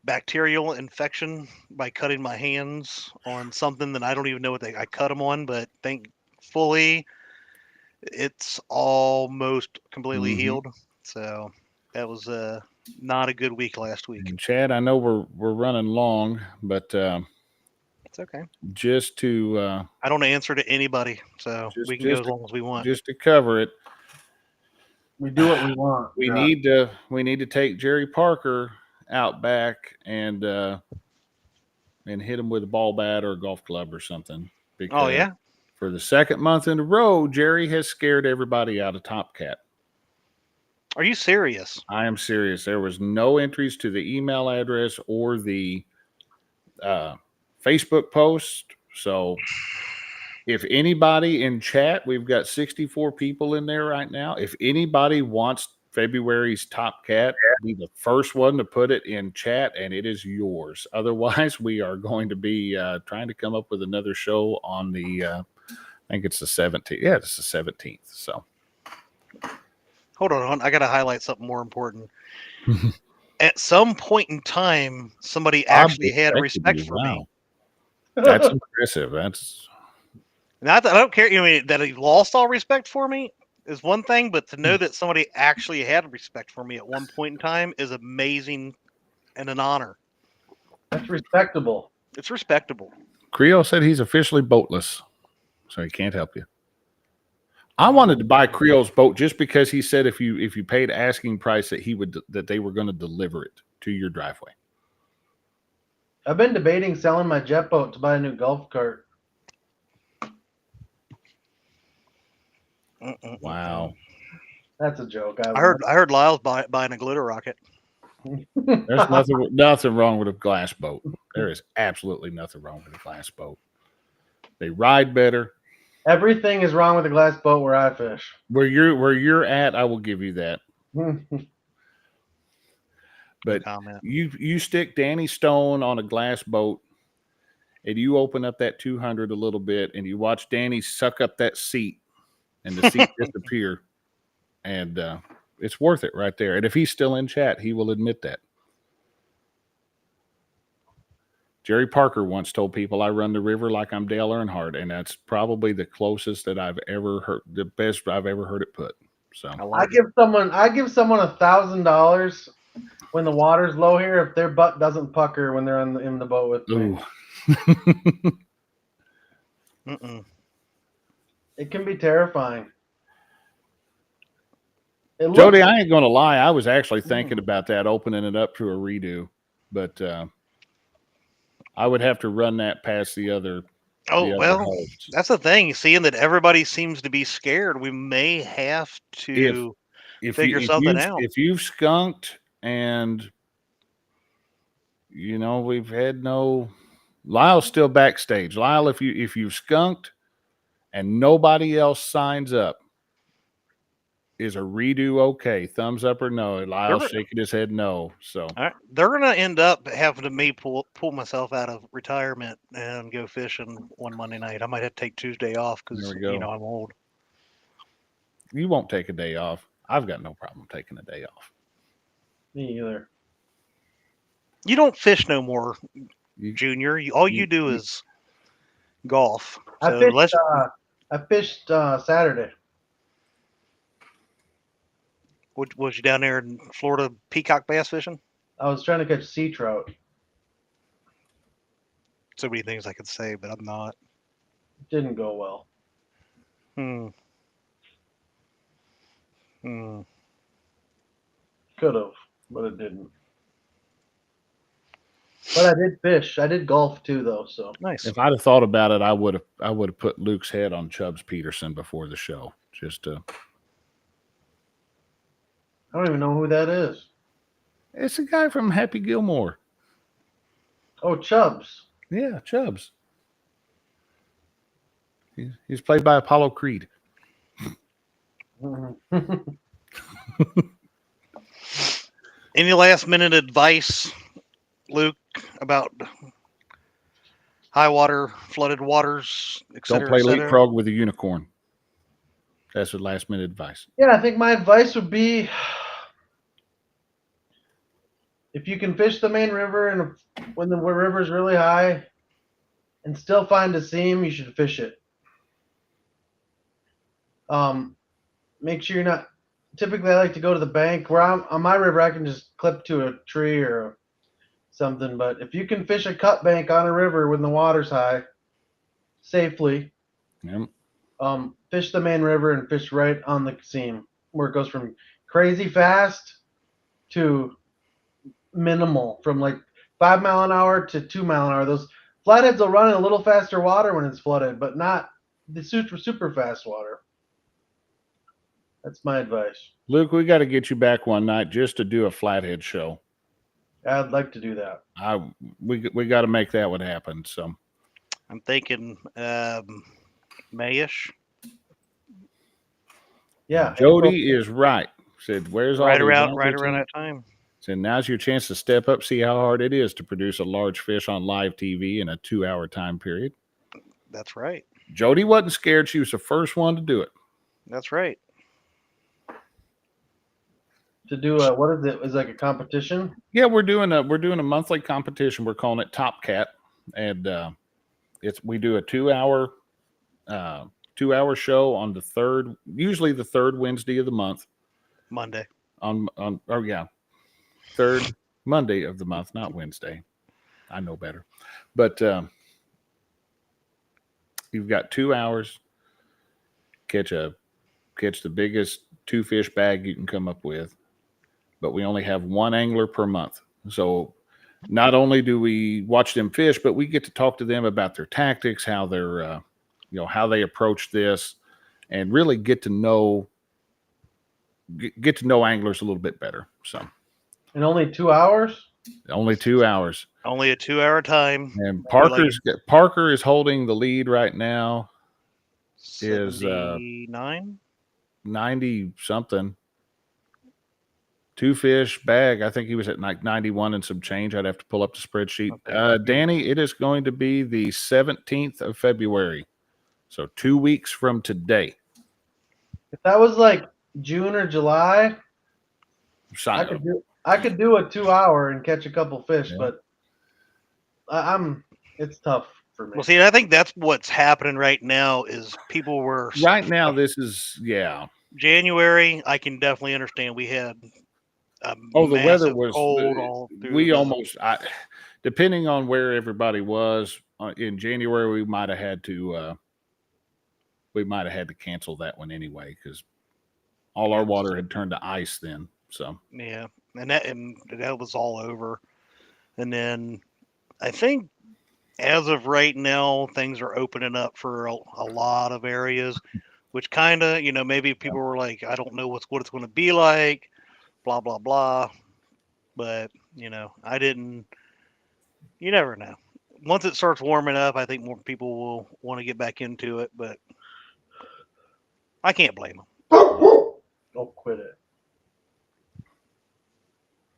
bacterial infection by cutting my hands on something that I don't even know what I cut them on, but thankfully it's almost completely healed. So that was not a good week last week. And Chad, I know we're running long, but it's okay. Just to I don't answer to anybody, so we can go as long as we want. Just to cover it, we do what we want. We need to take Jerry Parker out back and hit him with a ball bat or a golf club or something. Oh yeah. For the second month in a row, Jerry has scared everybody out of Top Cat. Are you serious? I am serious. There was no entries to the email address or the Facebook post. So if anybody in chat, we've got 64 people in there right now. If anybody wants February's Top Cat, be the first one to put it in chat, and it is yours. Otherwise, we are going to be trying to come up with another show on the, I think it's the 17th. Yeah, it's the 17th. So hold on. I got to highlight something more important. At some point in time, somebody actually had respect for me. That's impressive. That's not that I don't care. You know, that he lost all respect for me is one thing, but to know that somebody actually had respect for me at one point in time is amazing and an honor. That's respectable. It's respectable. Creo said he's officially boatless, so he can't help you. I wanted to buy Creole's boat just because he said if you paid asking price that they were going to deliver it to your driveway. I've been debating selling my jet boat to buy a new golf cart. Wow, that's a joke. I heard Lyle's buying a glitter rocket. There's nothing wrong with a glass boat. There is absolutely nothing wrong with a glass boat. They ride better. Everything is wrong with a glass boat where I fish. Where you're at, I will give you that. But you stick Danny Stone on a glass boat, and you open up that 200 a little bit, and you watch Danny suck up that seat, and the seat disappear, and it's worth it right there. And if he's still in chat, he will admit that. Jerry Parker once told people I run the river like I'm Dale Earnhardt, and that's probably the closest that I've ever heard, the best I've ever heard it put. So I give someone $1,000 when the water's low here if their butt doesn't pucker when they're in the boat with me. It can be terrifying. Jody, I ain't gonna lie, I was actually thinking about that, opening it up to a redo, but I would have to run that past the other. That's the thing. Seeing that everybody seems to be scared, we may have to figure something out. If you've skunked and we've had no. Lyle's still backstage. Lyle, if you've skunked and nobody else signs up, Is a redo okay? Thumbs up or no? Lyle's They're- shaking his head no. So All right. They're gonna end up having to pull myself out of retirement and go fishing one Monday night. I might have to take Tuesday off because There we go. I'm old. you won't take a day off. I've got no problem taking a day off. Me either. You don't fish no more, You- Junior. All you do you- is golf. I So fished. let's. I fished Saturday. Was you down there in Florida peacock bass fishing? I was trying to catch sea trout. So many things I could say, but I'm not. Didn't go well. Hmm. Could have, but it didn't. But I did fish. I did golf too, though. So Nice. If I'd have thought about it, I would have put Luke's head on Chubbs Peterson before the show. Just I don't even know who that is. it's a guy from Happy Gilmore. Oh, Chubbs. Yeah, Chubbs. He's played by Apollo Creed. Any last minute advice, Luke, about high water, flooded waters, et Don't cetera, play et cetera? leapfrog with a unicorn. That's the last minute advice. Yeah, I think my advice would be if you can fish the main river and when the river's really high and still find a seam, you should fish it. Make sure you're not. Typically, I like to go to the bank. Where I'm on my river, I can just clip to a tree or something. But if you can fish a cut bank on a river when the water's high safely, Yep. fish the main river and fish right on the seam where it goes from crazy fast to minimal, from like 5 mile an hour to 2 mile an hour. Those flatheads will run in a little faster water when it's flooded, but not the super fast water. That's my advice. Luke, we got to get you back one night just to do a flathead show. I'd like to do that. We got to make that one happen. So I'm thinking Mayish. Yeah. Jody is right. Said, "Where's all Right these around anglers in?" that time. Said, "Now's your chance to step up, see how hard it is to produce a large fish on live TV in a 2-hour time period." That's right. Jody wasn't scared. She was the first one to do it. That's right. To do a, what is it? Is it like a competition? Yeah, we're doing a monthly competition. We're calling it Top Cat, and we do a 2-hour show on usually the third Wednesday of the month. Monday. Third Monday of the month, not Wednesday. I know better, but you've got 2 hours. Catch the biggest 2-fish bag you can come up with. But we only have one angler per month. So not only do we watch them fish, but we get to talk to them about their tactics, how they're, how they approach this, and really get to know anglers a little bit better. So In only 2 hours? only 2 hours. Only a 2-hour time. And Parker is holding the lead right now. Is 79? 90 something. 2-fish bag. I think he was at like 91 and some change. I'd have to pull up the spreadsheet. Okay. Danny, it is going to be the 17th of February. So 2 weeks from today. If that was like June or July, I could do a 2 hour and catch a couple fish, Yeah. but it's tough for me. Well, see, I think that's what's happening right now is people were Right now, this is, yeah. January. I can definitely understand. We had The weather was cold all through. We almost, depending on where everybody was in January, we might have had to cancel that one anyway because all our water had turned to ice then. So yeah, and that was all over. And then I think as of right now, things are opening up for a lot of areas, which kind of, maybe people were like, I don't know what it's going to be like, blah, blah, blah. But, I didn't, you never know. Once it starts warming up, I think more people will want to get back into it, but I can't blame them. Oh, quit it.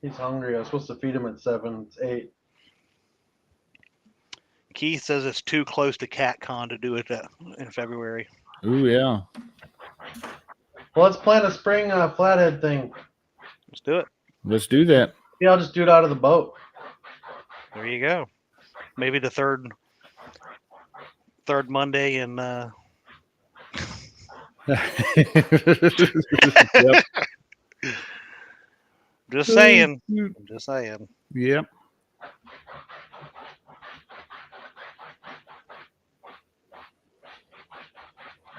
He's hungry. I was supposed to feed him at 7. It's 8. Keith says it's too close to CatCon to do it in February. Ooh, yeah. Well, let's plan a spring flathead thing. Let's do it. Let's do that. Yeah, I'll just do it out of the boat. There you go. Maybe the third Monday in Yep. just saying. Just saying. Yep.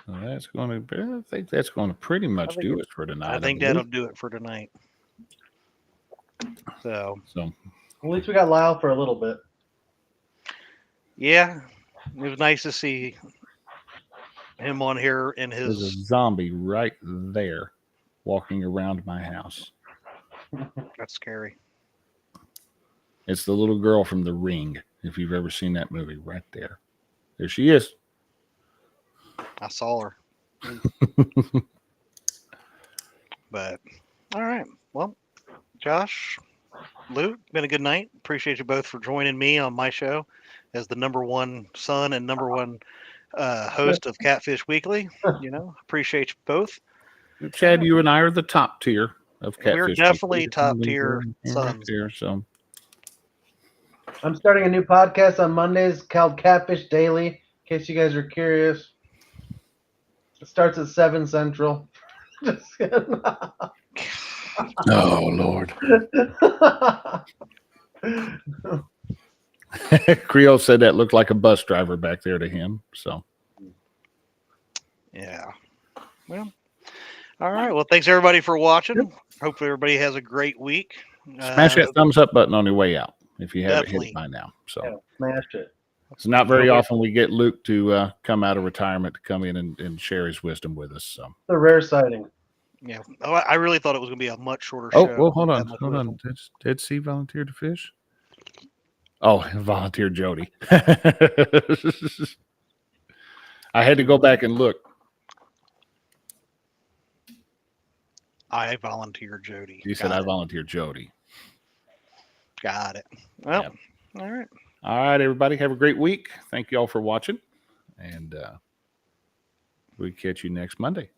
So that's going to. I think that's going to pretty much do it for tonight. I think that'll do it for tonight. So At least we got Lyle for a little bit. yeah, it was nice to see him on here in There's a his. zombie right there, walking around my house. That's scary. It's the little girl from The Ring. If you've ever seen that movie, right there. There she is. I saw her. But all right. Well, Josh, Luke, been a good night. Appreciate you both for joining me on my show as the #1 son and #1 host of Catfish Weekly. Appreciate you both. Chad, you and I are the top tier of Catfish. We're definitely top tier sons. So I'm starting a new podcast on Mondays called Catfish Daily, in case you guys are curious. It starts at 7 Central. Just kidding. oh Lord. Creole said that looked like a bus driver back there to him. So Yeah. Well, all right. Well, thanks everybody for watching. Hopefully everybody has a great week. smash that thumbs up button on your way out if you haven't hit Definitely. it by now. So Yeah, smash it. it's not very often we get Luke to come out of retirement to come in and share his wisdom with us. So It's a rare sighting. Yeah. Oh, I really thought it was going to be a much shorter oh show. well, hold That on. much wisdom. Did C volunteer to fish? Oh, volunteer Jody. I had to go back and look. I volunteered Jody. He said I volunteered Jody. Got it. Well, Yep. all right. All right, everybody. Have a great week. Thank you all for watching. And we'll catch you next Monday.